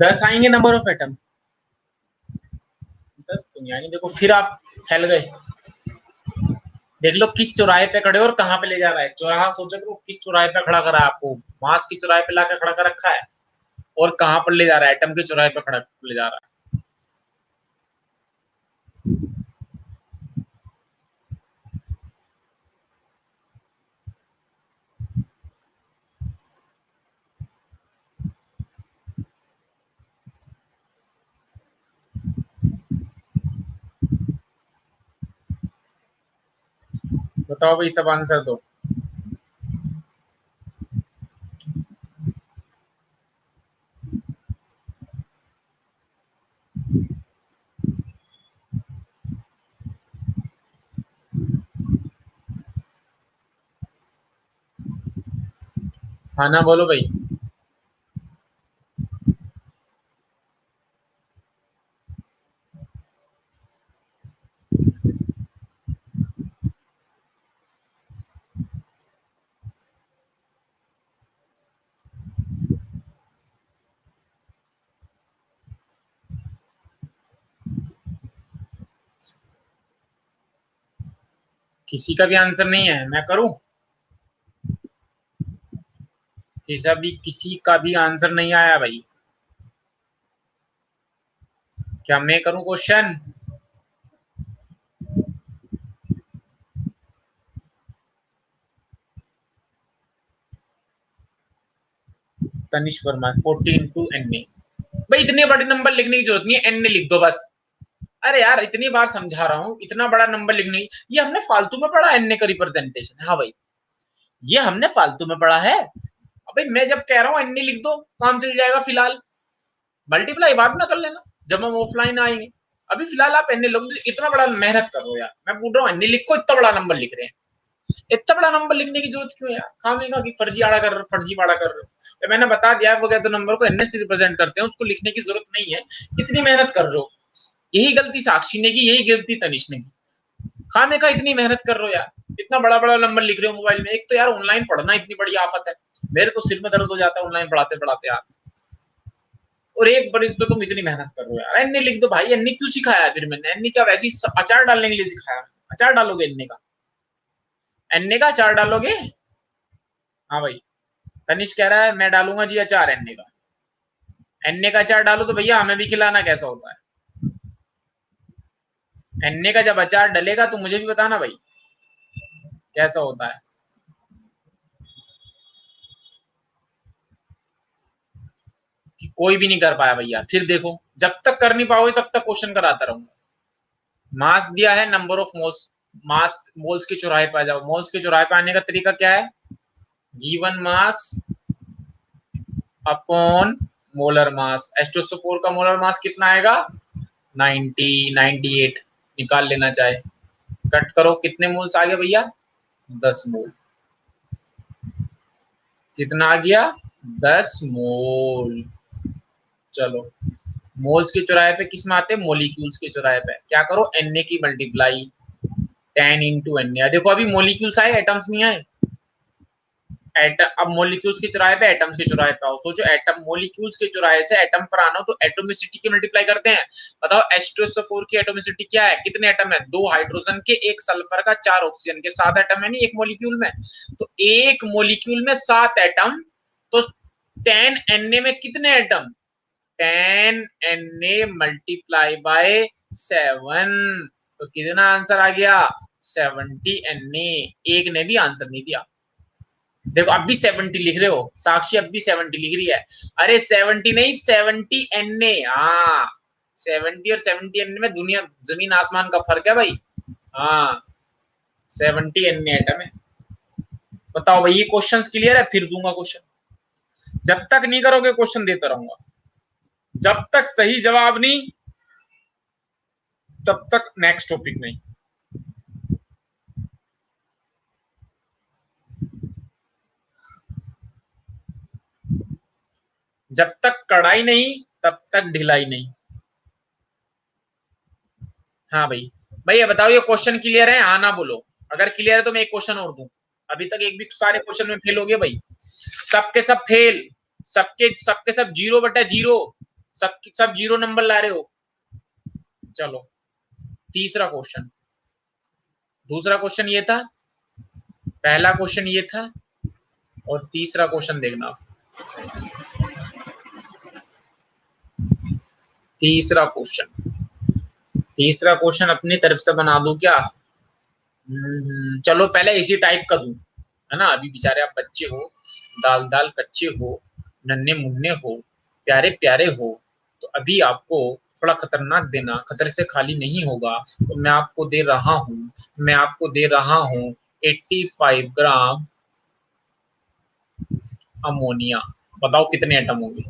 10 आएंगे नंबर ऑफ एटम। 10 तो नहीं आएंगे। देखो फिर आप फैल गए। देख लो किस चौराहे पे खड़े हो और कहाँ पे ले जा रहा है। चौराहा सोचो कि वो किस चौराहे पे खड़ा करा है आपको। मास की चौराहे पे लाकर खड़ा कर रखा है, और कहाँ पर ले जा रहा है, एटम के चौराहे पे खड़ा ले जा रहा है। बताओ भाई, सब आंसर दो। हाँ ना, बोलो भाई। किसी का भी आंसर नहीं है, मैं करूं? किसी का भी आंसर नहीं आया भाई। क्या मैं करूं question? Tanish Verma 14 two N A. भाई इतने बड़े नंबर लिखने की जरूरत नहीं है, एन ए लिख दो बस। अरे यार, इतनी बार समझा रहा हूँ, इतना बड़ा नंबर लिखने की, ये हमने फालतू में पढ़ा एन ए का रिप्रेजेंटेशन। हाँ भाई, ये हमने फालतू में पढ़ा है। अबे मैं जब कह रहा हूँ एन ए लिख दो, काम चल जाएगा फिलहाल। मल्टीप्लाई बाद में कर लेना जब हम ऑफलाइन आएंगे। अभी फिलहाल आप एन ए लिख दो, इतना बड़ा मेहनत कर रहे हो यार। मैं पूछ रहा हूँ एन ए लिखो, इतना बड़ा नंबर लिख रहे हैं। इतना बड़ा नंबर लिखने की जरूरत क्यों है यार? खाने की फर्जी आड़ा कर फर्जी बाड़ा कर रहे हो। तो मैंने बता दिया, वो कहते नंबर को एन से रिप्रेजेंट करते हैं, उसको लिखने की जरूरत नहीं है। इतनी मेहनत कर रहे हो। यही गलती साक्षी ने की, यही गलती तनिष ने की। खाने का इतनी मेहनत कर रहे हो यार, इतना बड़ा बड़ा नंबर लिख रहे हो मोबाइल में। एक तो यार ऑनलाइन पढ़ना इतनी बड़ी आफत है। मेरे तो सिर में दर्द हो जाता है ऑनलाइन पढ़ाते पढ़ाते यार। और एक बड़ी तो तुम इतनी मेहनत कर रहे हो यार। एन लिख दो भाई। एन क्यों सिखाया फिर मैंने? एन का वैसे ही अचार डालने के लिए सिखाया। अचार डालोगे एन का? एन का अचार डालोगे? हाँ भाई। तनिष कह रहा है मैं डालूंगा जी अचार एन का। एन का अचार डालो तो भैया हमें भी खिलाना कैसा होता है। एन का जब अचार डलेगा तो मुझे भी बताना भाई कैसा होता है। कि कोई भी नहीं कर पाया भैया। फिर देखो, जब तक कर नहीं पाओगे तब तक क्वेश्चन कराता रहूंगा। मास दिया है, number of moles. Mass moles के चौराहे पे आ जाओ। मोल्स के चौराहे पे आने का तरीका क्या है? गिवन मास अपॉन मोलर मास। H2SO4 का मोलर मास कितना आएगा? 90, 98 निकाल लेना चाहे। कट करो, कितने मोल्स आ गए भैया? 10 मोल। कितना आ गया? 10 मोल। चलो, मोल्स के चौराहे पे किस में आते हैं? मोलिक्यूल्स के चौराहे पे। क्या करो, एन की मल्टीप्लाई 10 इंटू एन। देखो अभी मोलिक्यूल्स आए, एटम्स नहीं आए। एटम अब मॉलिक्यूल्स के चौराहे पे एटम्स के चौराहे पे आओ। सोचो, एटम मॉलिक्यूल्स के चौराहे से एटम पर आना हो तो एटोमिसिटी की मल्टीप्लाई करते हैं। बताओ H2SO4 की एटोमिसिटी क्या है? कितने एटम है? 2 हाइड्रोजन के, 1 सल्फर का, 4 ऑक्सीजन के। 7 एटम है नहीं एक मॉलिक्यूल में। तो एक मॉलिक्यूल में 7 एटम। तो 10 Na में कितने एटम? 10 Na multiply by 7। तो कितना आंसर आ गया? 70 Na। एक ने भी आंसर नहीं दिया। देखो अब भी 70 लिख रहे हो, साक्षी अब भी 70 लिख रही है। अरे 70 नहीं, 70 एन ए। हाँ, 70 और 70 एन ए में दुनिया जमीन आसमान का फर्क है भाई। हाँ, 70 एन ए एटम है। बताओ भाई, ये क्वेश्चन क्लियर है? फिर दूंगा क्वेश्चन। जब तक नहीं करोगे क्वेश्चन देता रहूंगा, जब तक सही जवाब नहीं तब तक नेक्स्ट टॉपिक नहीं। जब तक कढ़ाई नहीं तब तक ढिलाई नहीं। हाँ भाई, भाई ये बताओ, ये क्वेश्चन क्लियर है? हाँ ना बोलो। अगर क्लियर है तो मैं एक क्वेश्चन और दूं। अभी तक एक भी सारे क्वेश्चन में फेल हो गए भाई, सबके सब फेल, सबके सबके सब 0/0, सब सब 0 नंबर ला रहे हो। चलो तीसरा क्वेश्चन, दूसरा क्वेश्चन ये था, पहला क्वेश्चन ये था, और तीसरा क्वेश्चन देखना। तीसरा क्वेश्चन, तीसरा क्वेश्चन अपनी तरफ से बना दूं क्या? चलो पहले इसी टाइप का दूं, है ना? अभी बेचारे आप बच्चे हो, दाल दाल कच्चे हो, नन्हे मुन्ने हो, प्यारे प्यारे हो, तो अभी आपको थोड़ा खतरनाक देना, खतरे से खाली नहीं होगा, तो मैं आपको दे रहा हूं, मैं आपको दे रहा हूं 85 ग्राम अमोनिया। बताओ कितने एटम होंगे?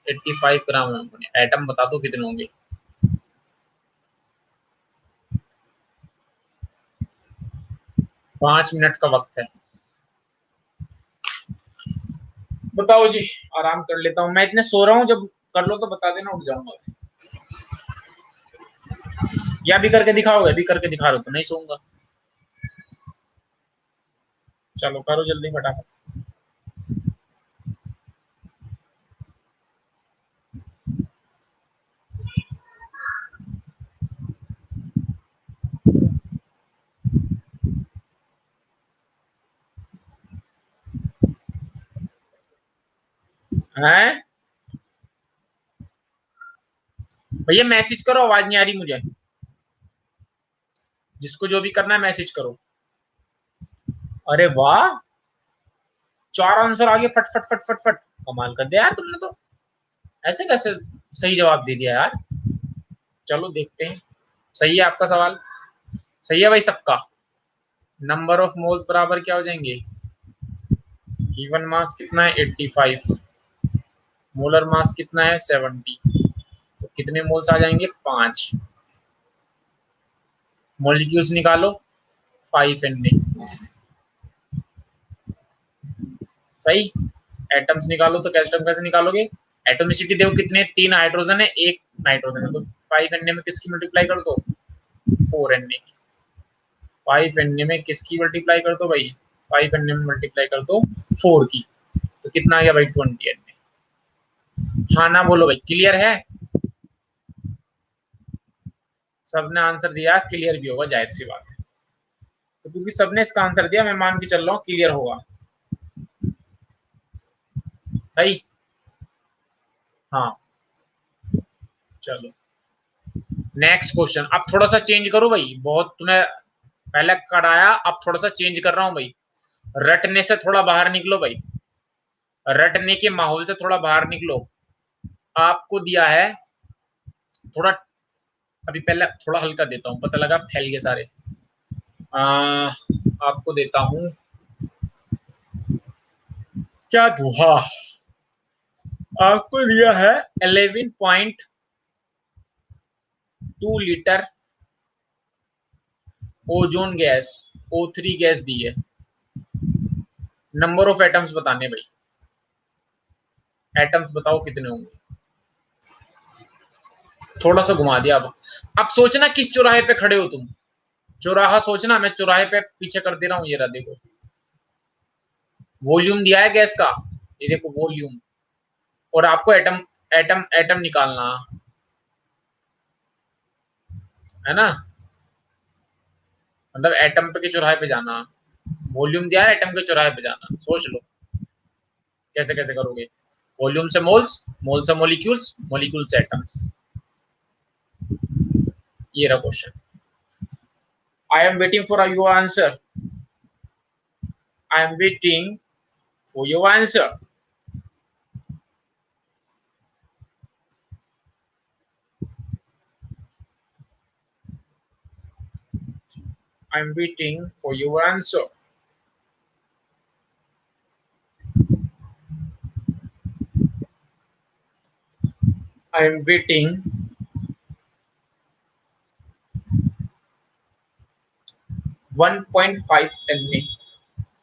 85 ग्राम अमोनिया, एटम बता दो कितने होंगे? 5 मिनट का वक्त है, बताओ जी। आराम कर लेता हूँ मैं, इतने सो रहा हूँ, जब कर लो तो बता देना, उठ जाऊंगा। या भी करके दिखाओगे? अभी करके दिखा रहे हो तो नहीं सोऊंगा। चलो करो जल्दी फटाफट। हैं? भैया मैसेज करो, आवाज नहीं आ रही मुझे। जिसको जो भी करना है मैसेज करो। अरे वाह, 4 आंसर आ गए, फट फट फट फट फट। कमाल कर दिया यार तुमने तो, ऐसे कैसे सही जवाब दे दिया यार। चलो देखते हैं, सही है आपका सवाल, सही है भाई सबका। नंबर ऑफ मोल्स बराबर क्या हो जाएंगे? गिवन मास कितना है? 85। मोलर मास कितना है? 70। तो कितने मोल्स आ जाएंगे? 5। मॉलिक्यूल्स निकालो, 5 Na। सही। एटम्स निकालो, तो एटम कैसे निकालोगे? एटोमिसिटी देखो कितने, 3 हाइड्रोजन है, एक नाइट्रोजन है, तो 5 Na में किसकी मल्टीप्लाई कर दो? 4 Na की। 5 Na में किसकी मल्टीप्लाई कर दो भाई? 5 Na में मल्टीप्लाई कर दो 4 की, तो कितना आ गया भाई? 20 Na। हाँ ना बोलो भाई, क्लियर है? सबने आंसर दिया, क्लियर भी होगा, जाहिर सी बात है। तो क्योंकि सबने इसका आंसर दिया, मैं मान के चल रहा हूँ क्लियर होगा भाई। हाँ, चलो नेक्स्ट क्वेश्चन। अब थोड़ा सा चेंज करो भाई, बहुत तुम्हें पहले कराया, अब थोड़ा सा चेंज कर रहा हूँ भाई। रटने से थोड़ा बाहर निकलो भाई, रटने के माहौल से थोड़ा बाहर निकलो। आपको दिया है थोड़ा, अभी पहले थोड़ा हल्का देता हूँ, पता लगा फैल गए सारे। आपको देता हूँ, क्या दूहा, आपको दिया है 11.2 litre ozone gas, O3 gas दी है। नंबर ऑफ एटम्स बताने भाई, एटम्स बताओ कितने होंगे? थोड़ा सा घुमा दिया। अब सोचना किस चौराहे पे खड़े हो तुम, चौराहा सोचना, मैं चौराहे पे पीछे कर दे रहा हूँ, ये रहा देखो। वॉल्यूम दिया है गैस का, ये देखो वॉल्यूम, और आपको एटम, एटम एटम निकालना है ना, मतलब एटम पे के चौराहे पे जाना। वॉल्यूम दिया है, एटम के चौराहे पे जाना, सोच लो कैसे कैसे करोगे। वॉल्यूम से मोल्स, मोल से मोलिक्यूल्स, मोलिक्यूल से एटम्स। ये रहा question. I am waiting for your answer, I am waiting for your answer. I am waiting for your answer. I am waiting 1.5 mA।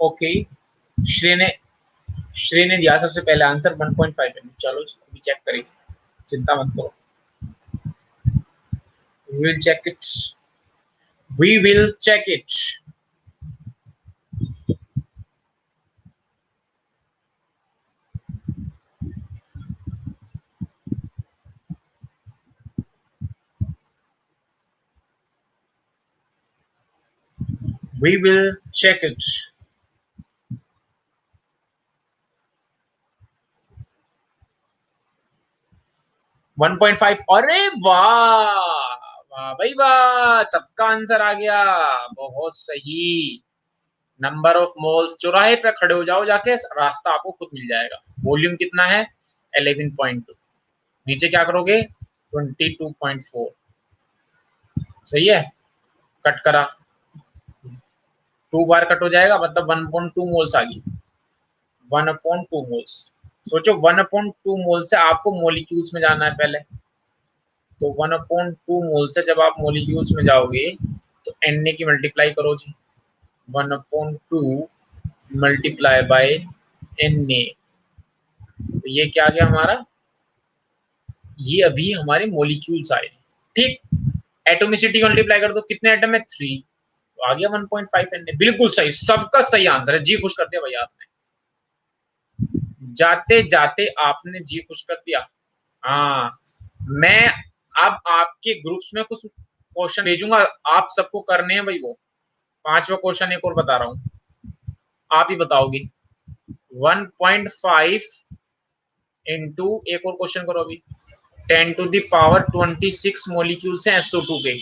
Okay, श्रेय ने श्रेय ने दिया सबसे पहले आंसर 1.5 mA। चलो अभी चेक करेंगे, चिंता मत करो। We will check it. We will check it. We will check it. 1.5। अरे वाह, वाह भाई वाह, सबका आंसर आ गया, बहुत सही। नंबर ऑफ मोल्स, चौराहे पे खड़े हो जाओ जाके, रास्ता आपको खुद मिल जाएगा। वॉल्यूम कितना है? 11.2। नीचे क्या करोगे? 22.4। सही है, कट करा, 2 बार कट हो जाएगा, मतलब 1.2 मोल्स आ गई। 1/2 मोल्स। सोचो 1/2 मोल से आपको मोलिक्यूल्स में जाना है पहले, तो 1/2 मोल से जब आप मोलिक्यूल्स में जाओगे तो Na की मल्टीप्लाई करो जी, 1/2 मल्टीप्लाई बाय Na। तो ये क्या आ गया हमारा? ये अभी हमारे मोलिक्यूल्स आए, ठीक। एटोमिसिटी मल्टीप्लाई कर दो, कितने एटम है? 3, तो आ गया 1.5 Na। बिल्कुल सही, सबका सही आंसर है, जी खुश कर दिया भैया आपने, जाते जाते आपने जी खुश कर दिया। हाँ, मैं अब आपके ग्रुप्स में कुछ क्वेश्चन भेजूंगा, आप सबको करने हैं भाई। वो 5वां क्वेश्चन एक और बता रहा हूँ, आप ही बताओगे। 1.5 इंटू, एक और क्वेश्चन करो अभी। 10⁻26 मोलिक्यूल्स हैं SO2 के।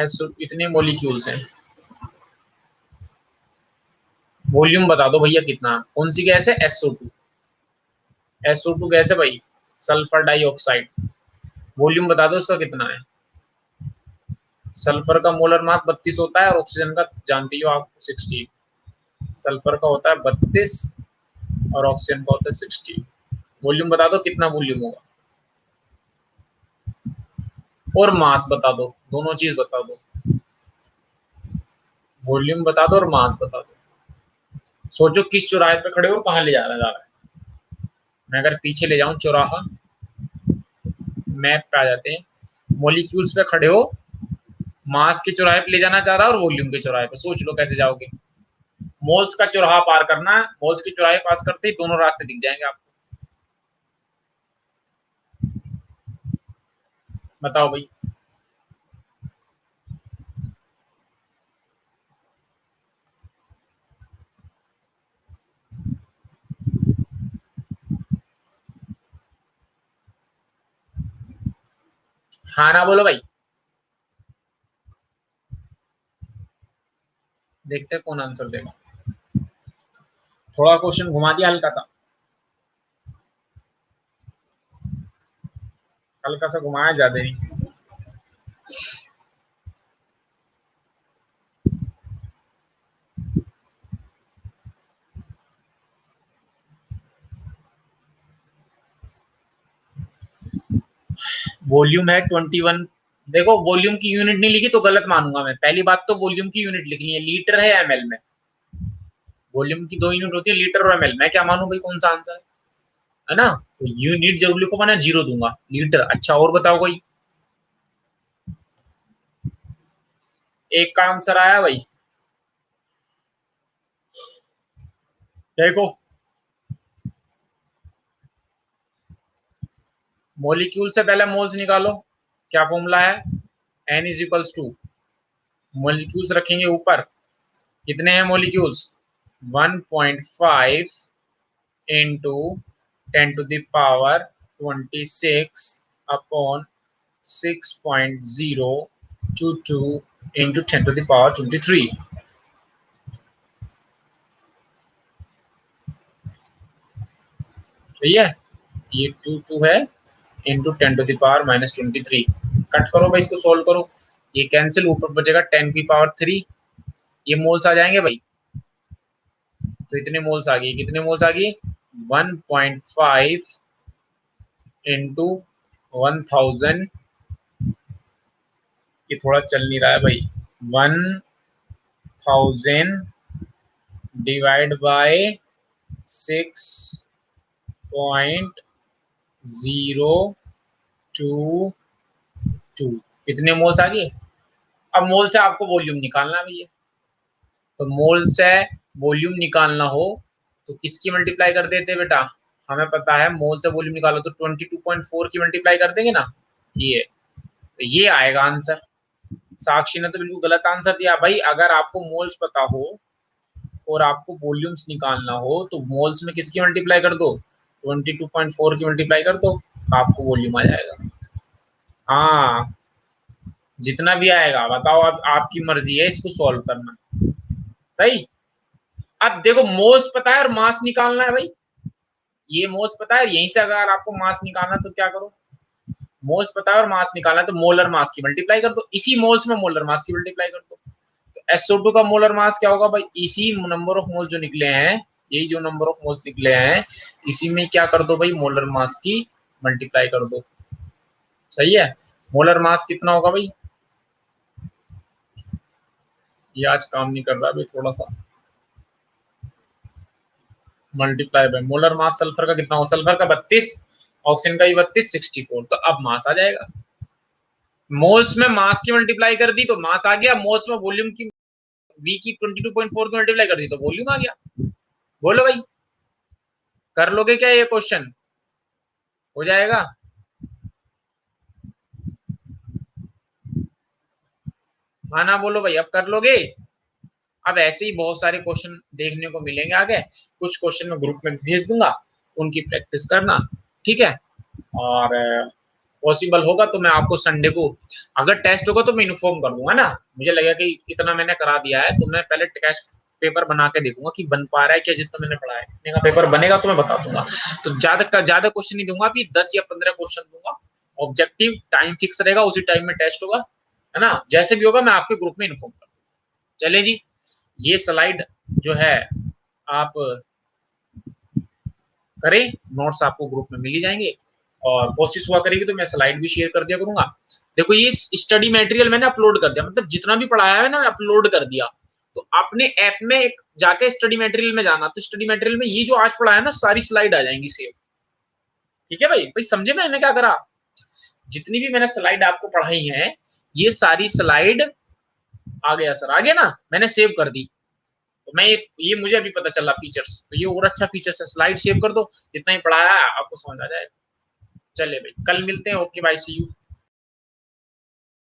SO इतने मोलिक्यूल्स हैं। वॉल्यूम बता दो भैया कितना, कौन सी गैस है? SO2। SO2 गैस है भाई, सल्फर डाइऑक्साइड। वॉल्यूम बता दो उसका कितना है। सल्फर का मोलर मास 32 होता है, और ऑक्सीजन का जानती हो आप 16। सल्फर का होता है 32 और ऑक्सीजन का होता है 16। वॉल्यूम बता दो कितना वॉल्यूम होगा, और मास बता दो, दोनों चीज बता दो। वॉल्यूम बता दो और मास बता दो। सोचो किस चौराहे पे खड़े हो, कहाँ ले जा रहा है। मैं अगर पीछे ले जाऊं चौराहा, मैप पे आ जाते हैं, मोलिक्यूल्स पे खड़े हो, मास के चौराहे पे ले जाना चाह रहा है और वॉल्यूम के चौराहे पे, सोच लो कैसे जाओगे। मोल्स का चौराहा पार करना है, मोल्स के चौराहे पास करते ही दोनों रास्ते दिख जाएंगे आपको। बताओ भाई। हाँ ना बोलो भाई, देखते हैं कौन आंसर देगा। थोड़ा क्वेश्चन घुमा दिया, हल्का सा घुमाया, ज्यादा नहीं। वॉल्यूम है 21। देखो वॉल्यूम की यूनिट नहीं लिखी तो गलत मानूंगा मैं, पहली बात तो वॉल्यूम की यूनिट लिखनी है, लीटर है ml में। वॉल्यूम की 2 यूनिट होती है, लीटर और ml। मैं क्या मानूं भाई, कौन सा आंसर है ना? तो यूनिट जरूर लिखो, मैं 0 दूंगा, लीटर। अच्छा और बताओ कोई। एक का आंसर आया भाई, देखो। मॉलिक्यूल से पहले मोल्स निकालो, क्या फॉर्मूला है? N=2, मॉलिक्यूल्स रखेंगे ऊपर, कितने हैं मॉलिक्यूल्स? 1.5 into 10⁻26 upon 6.022 into 10⁻23। सही है, ये 2 है इंटू 10⁻23। कट करो भाई, इसको सोल्व करो, ये कैंसिल, ऊपर बचेगा 10⁻3। ये मोल्स आ जाएंगे भाई, तो इतने मोल्स आ गए, कितने मोल्स आ गई? 1.5 इंटू 1000, ये थोड़ा चल नहीं रहा है भाई, 1000 डिवाइड बाय 6.022, कितने मोल्स आ गए। अब मोल से आपको वॉल्यूम निकालना है भैया, तो मोल से वॉल्यूम निकालना हो तो किसकी मल्टीप्लाई कर देते बेटा, हमें पता है मोल से वॉल्यूम निकालो तो 22.4 की मल्टीप्लाई कर देंगे ना, ये तो ये आएगा आंसर। साक्षी ने तो बिल्कुल गलत आंसर दिया भाई। अगर आपको मोल्स पता हो और आपको वॉल्यूम्स निकालना हो तो मोल्स में किसकी मल्टीप्लाई कर दो, 22.4 की मल्टीप्लाई कर दो, आपको वॉल्यूम आ जाएगा। हाँ, जितना भी आएगा बताओ, अब आपकी मर्जी है इसको सॉल्व करना। सही। अब देखो मोल्स पता है और मास निकालना है भाई, ये मोल्स पता है, यहीं से अगर आपको मास निकालना तो क्या करो, मोल्स पता है और मास निकालना है तो मोलर मास की मल्टीप्लाई कर दो, इसी मोल्स में मोलर मास की मल्टीप्लाई कर दो। तो SO2 का मोलर मास क्या होगा भाई, इसी नंबर ऑफ मोल जो निकले हैं, यही जो नंबर ऑफ मोल्स निकले हैं, इसी में क्या कर दो भाई, मोलर मास की मल्टीप्लाई कर दो। सही है। मोलर मास कितना होगा भाई, ये आज काम नहीं कर रहा भाई थोड़ा सा, multiply by molar mass sulphur का कितना हो, सल्फर का 32, ऑक्सीजन का भी 32, 64, तो अब मास आ जाएगा। मोल्स में मास की मल्टीप्लाई कर दी तो मास आ गया, मोल्स में वॉल्यूम की वी की 22.4 की मल्टीप्लाई कर दी तो वॉल्यूम आ गया। बोलो भाई, कर लोगे क्या ये क्वेश्चन, हो जाएगा। हाँ ना बोलो भाई, अब कर लोगे। अब ऐसे ही बहुत सारे क्वेश्चन देखने को मिलेंगे आगे, कुछ क्वेश्चन मैं ग्रुप में भेज दूंगा, उनकी प्रैक्टिस करना, ठीक है। और पॉसिबल होगा तो मैं आपको संडे को, अगर टेस्ट होगा तो मैं इन्फॉर्म कर दूंगा ना, मुझे लगेगा कि इतना मैंने करा दिया है तो मैं पहले टेस्ट पेपर बना के देखूंगा कि बन पा रहा है क्या, जितना मैंने पढ़ा है इतने का पेपर बनेगा तो मैं बता दूंगा। तो ज्यादा क्वेश्चन नहीं दूंगा, अभी 10 या 15 क्वेश्चन दूंगा, ऑब्जेक्टिव टाइम फिक्स रहेगा, उसी टाइम में टेस्ट होगा, है ना, जैसे भी होगा मैं आपके ग्रुप में इन्फॉर्म कर दूंगा। चले जी, ये स्लाइड जो है आप करें, नोट्स आपको ग्रुप में मिल ही जाएंगे, और कोशिश हुआ करेगी तो मैं स्लाइड भी शेयर कर दिया करूंगा। देखो ये स्टडी मटेरियल मैंने अपलोड कर दिया, मतलब जितना भी पढ़ाया है ना मैं अपलोड कर दिया, तो अपने ऐप में एक जाके स्टडी मटेरियल में जाना, तो स्टडी मटेरियल में ये जो आज पढ़ाया है ना सारी स्लाइड आ जाएंगी सेव। ठीक है भाई, भाई समझे मैंने क्या करा, जितनी भी मैंने स्लाइड आपको पढ़ाई है ये सारी स्लाइड, आ गया सर, आ गया ना, मैंने सेव कर दी। तो मैं ये मुझे अभी पता चला फीचर्स, तो ये और अच्छा फीचर्स है, स्लाइड सेव कर दो, जितना ही पढ़ाया है आपको समझ आ जाएगा। चलिए भाई, कल मिलते हैं, ओके बाय, सी यू।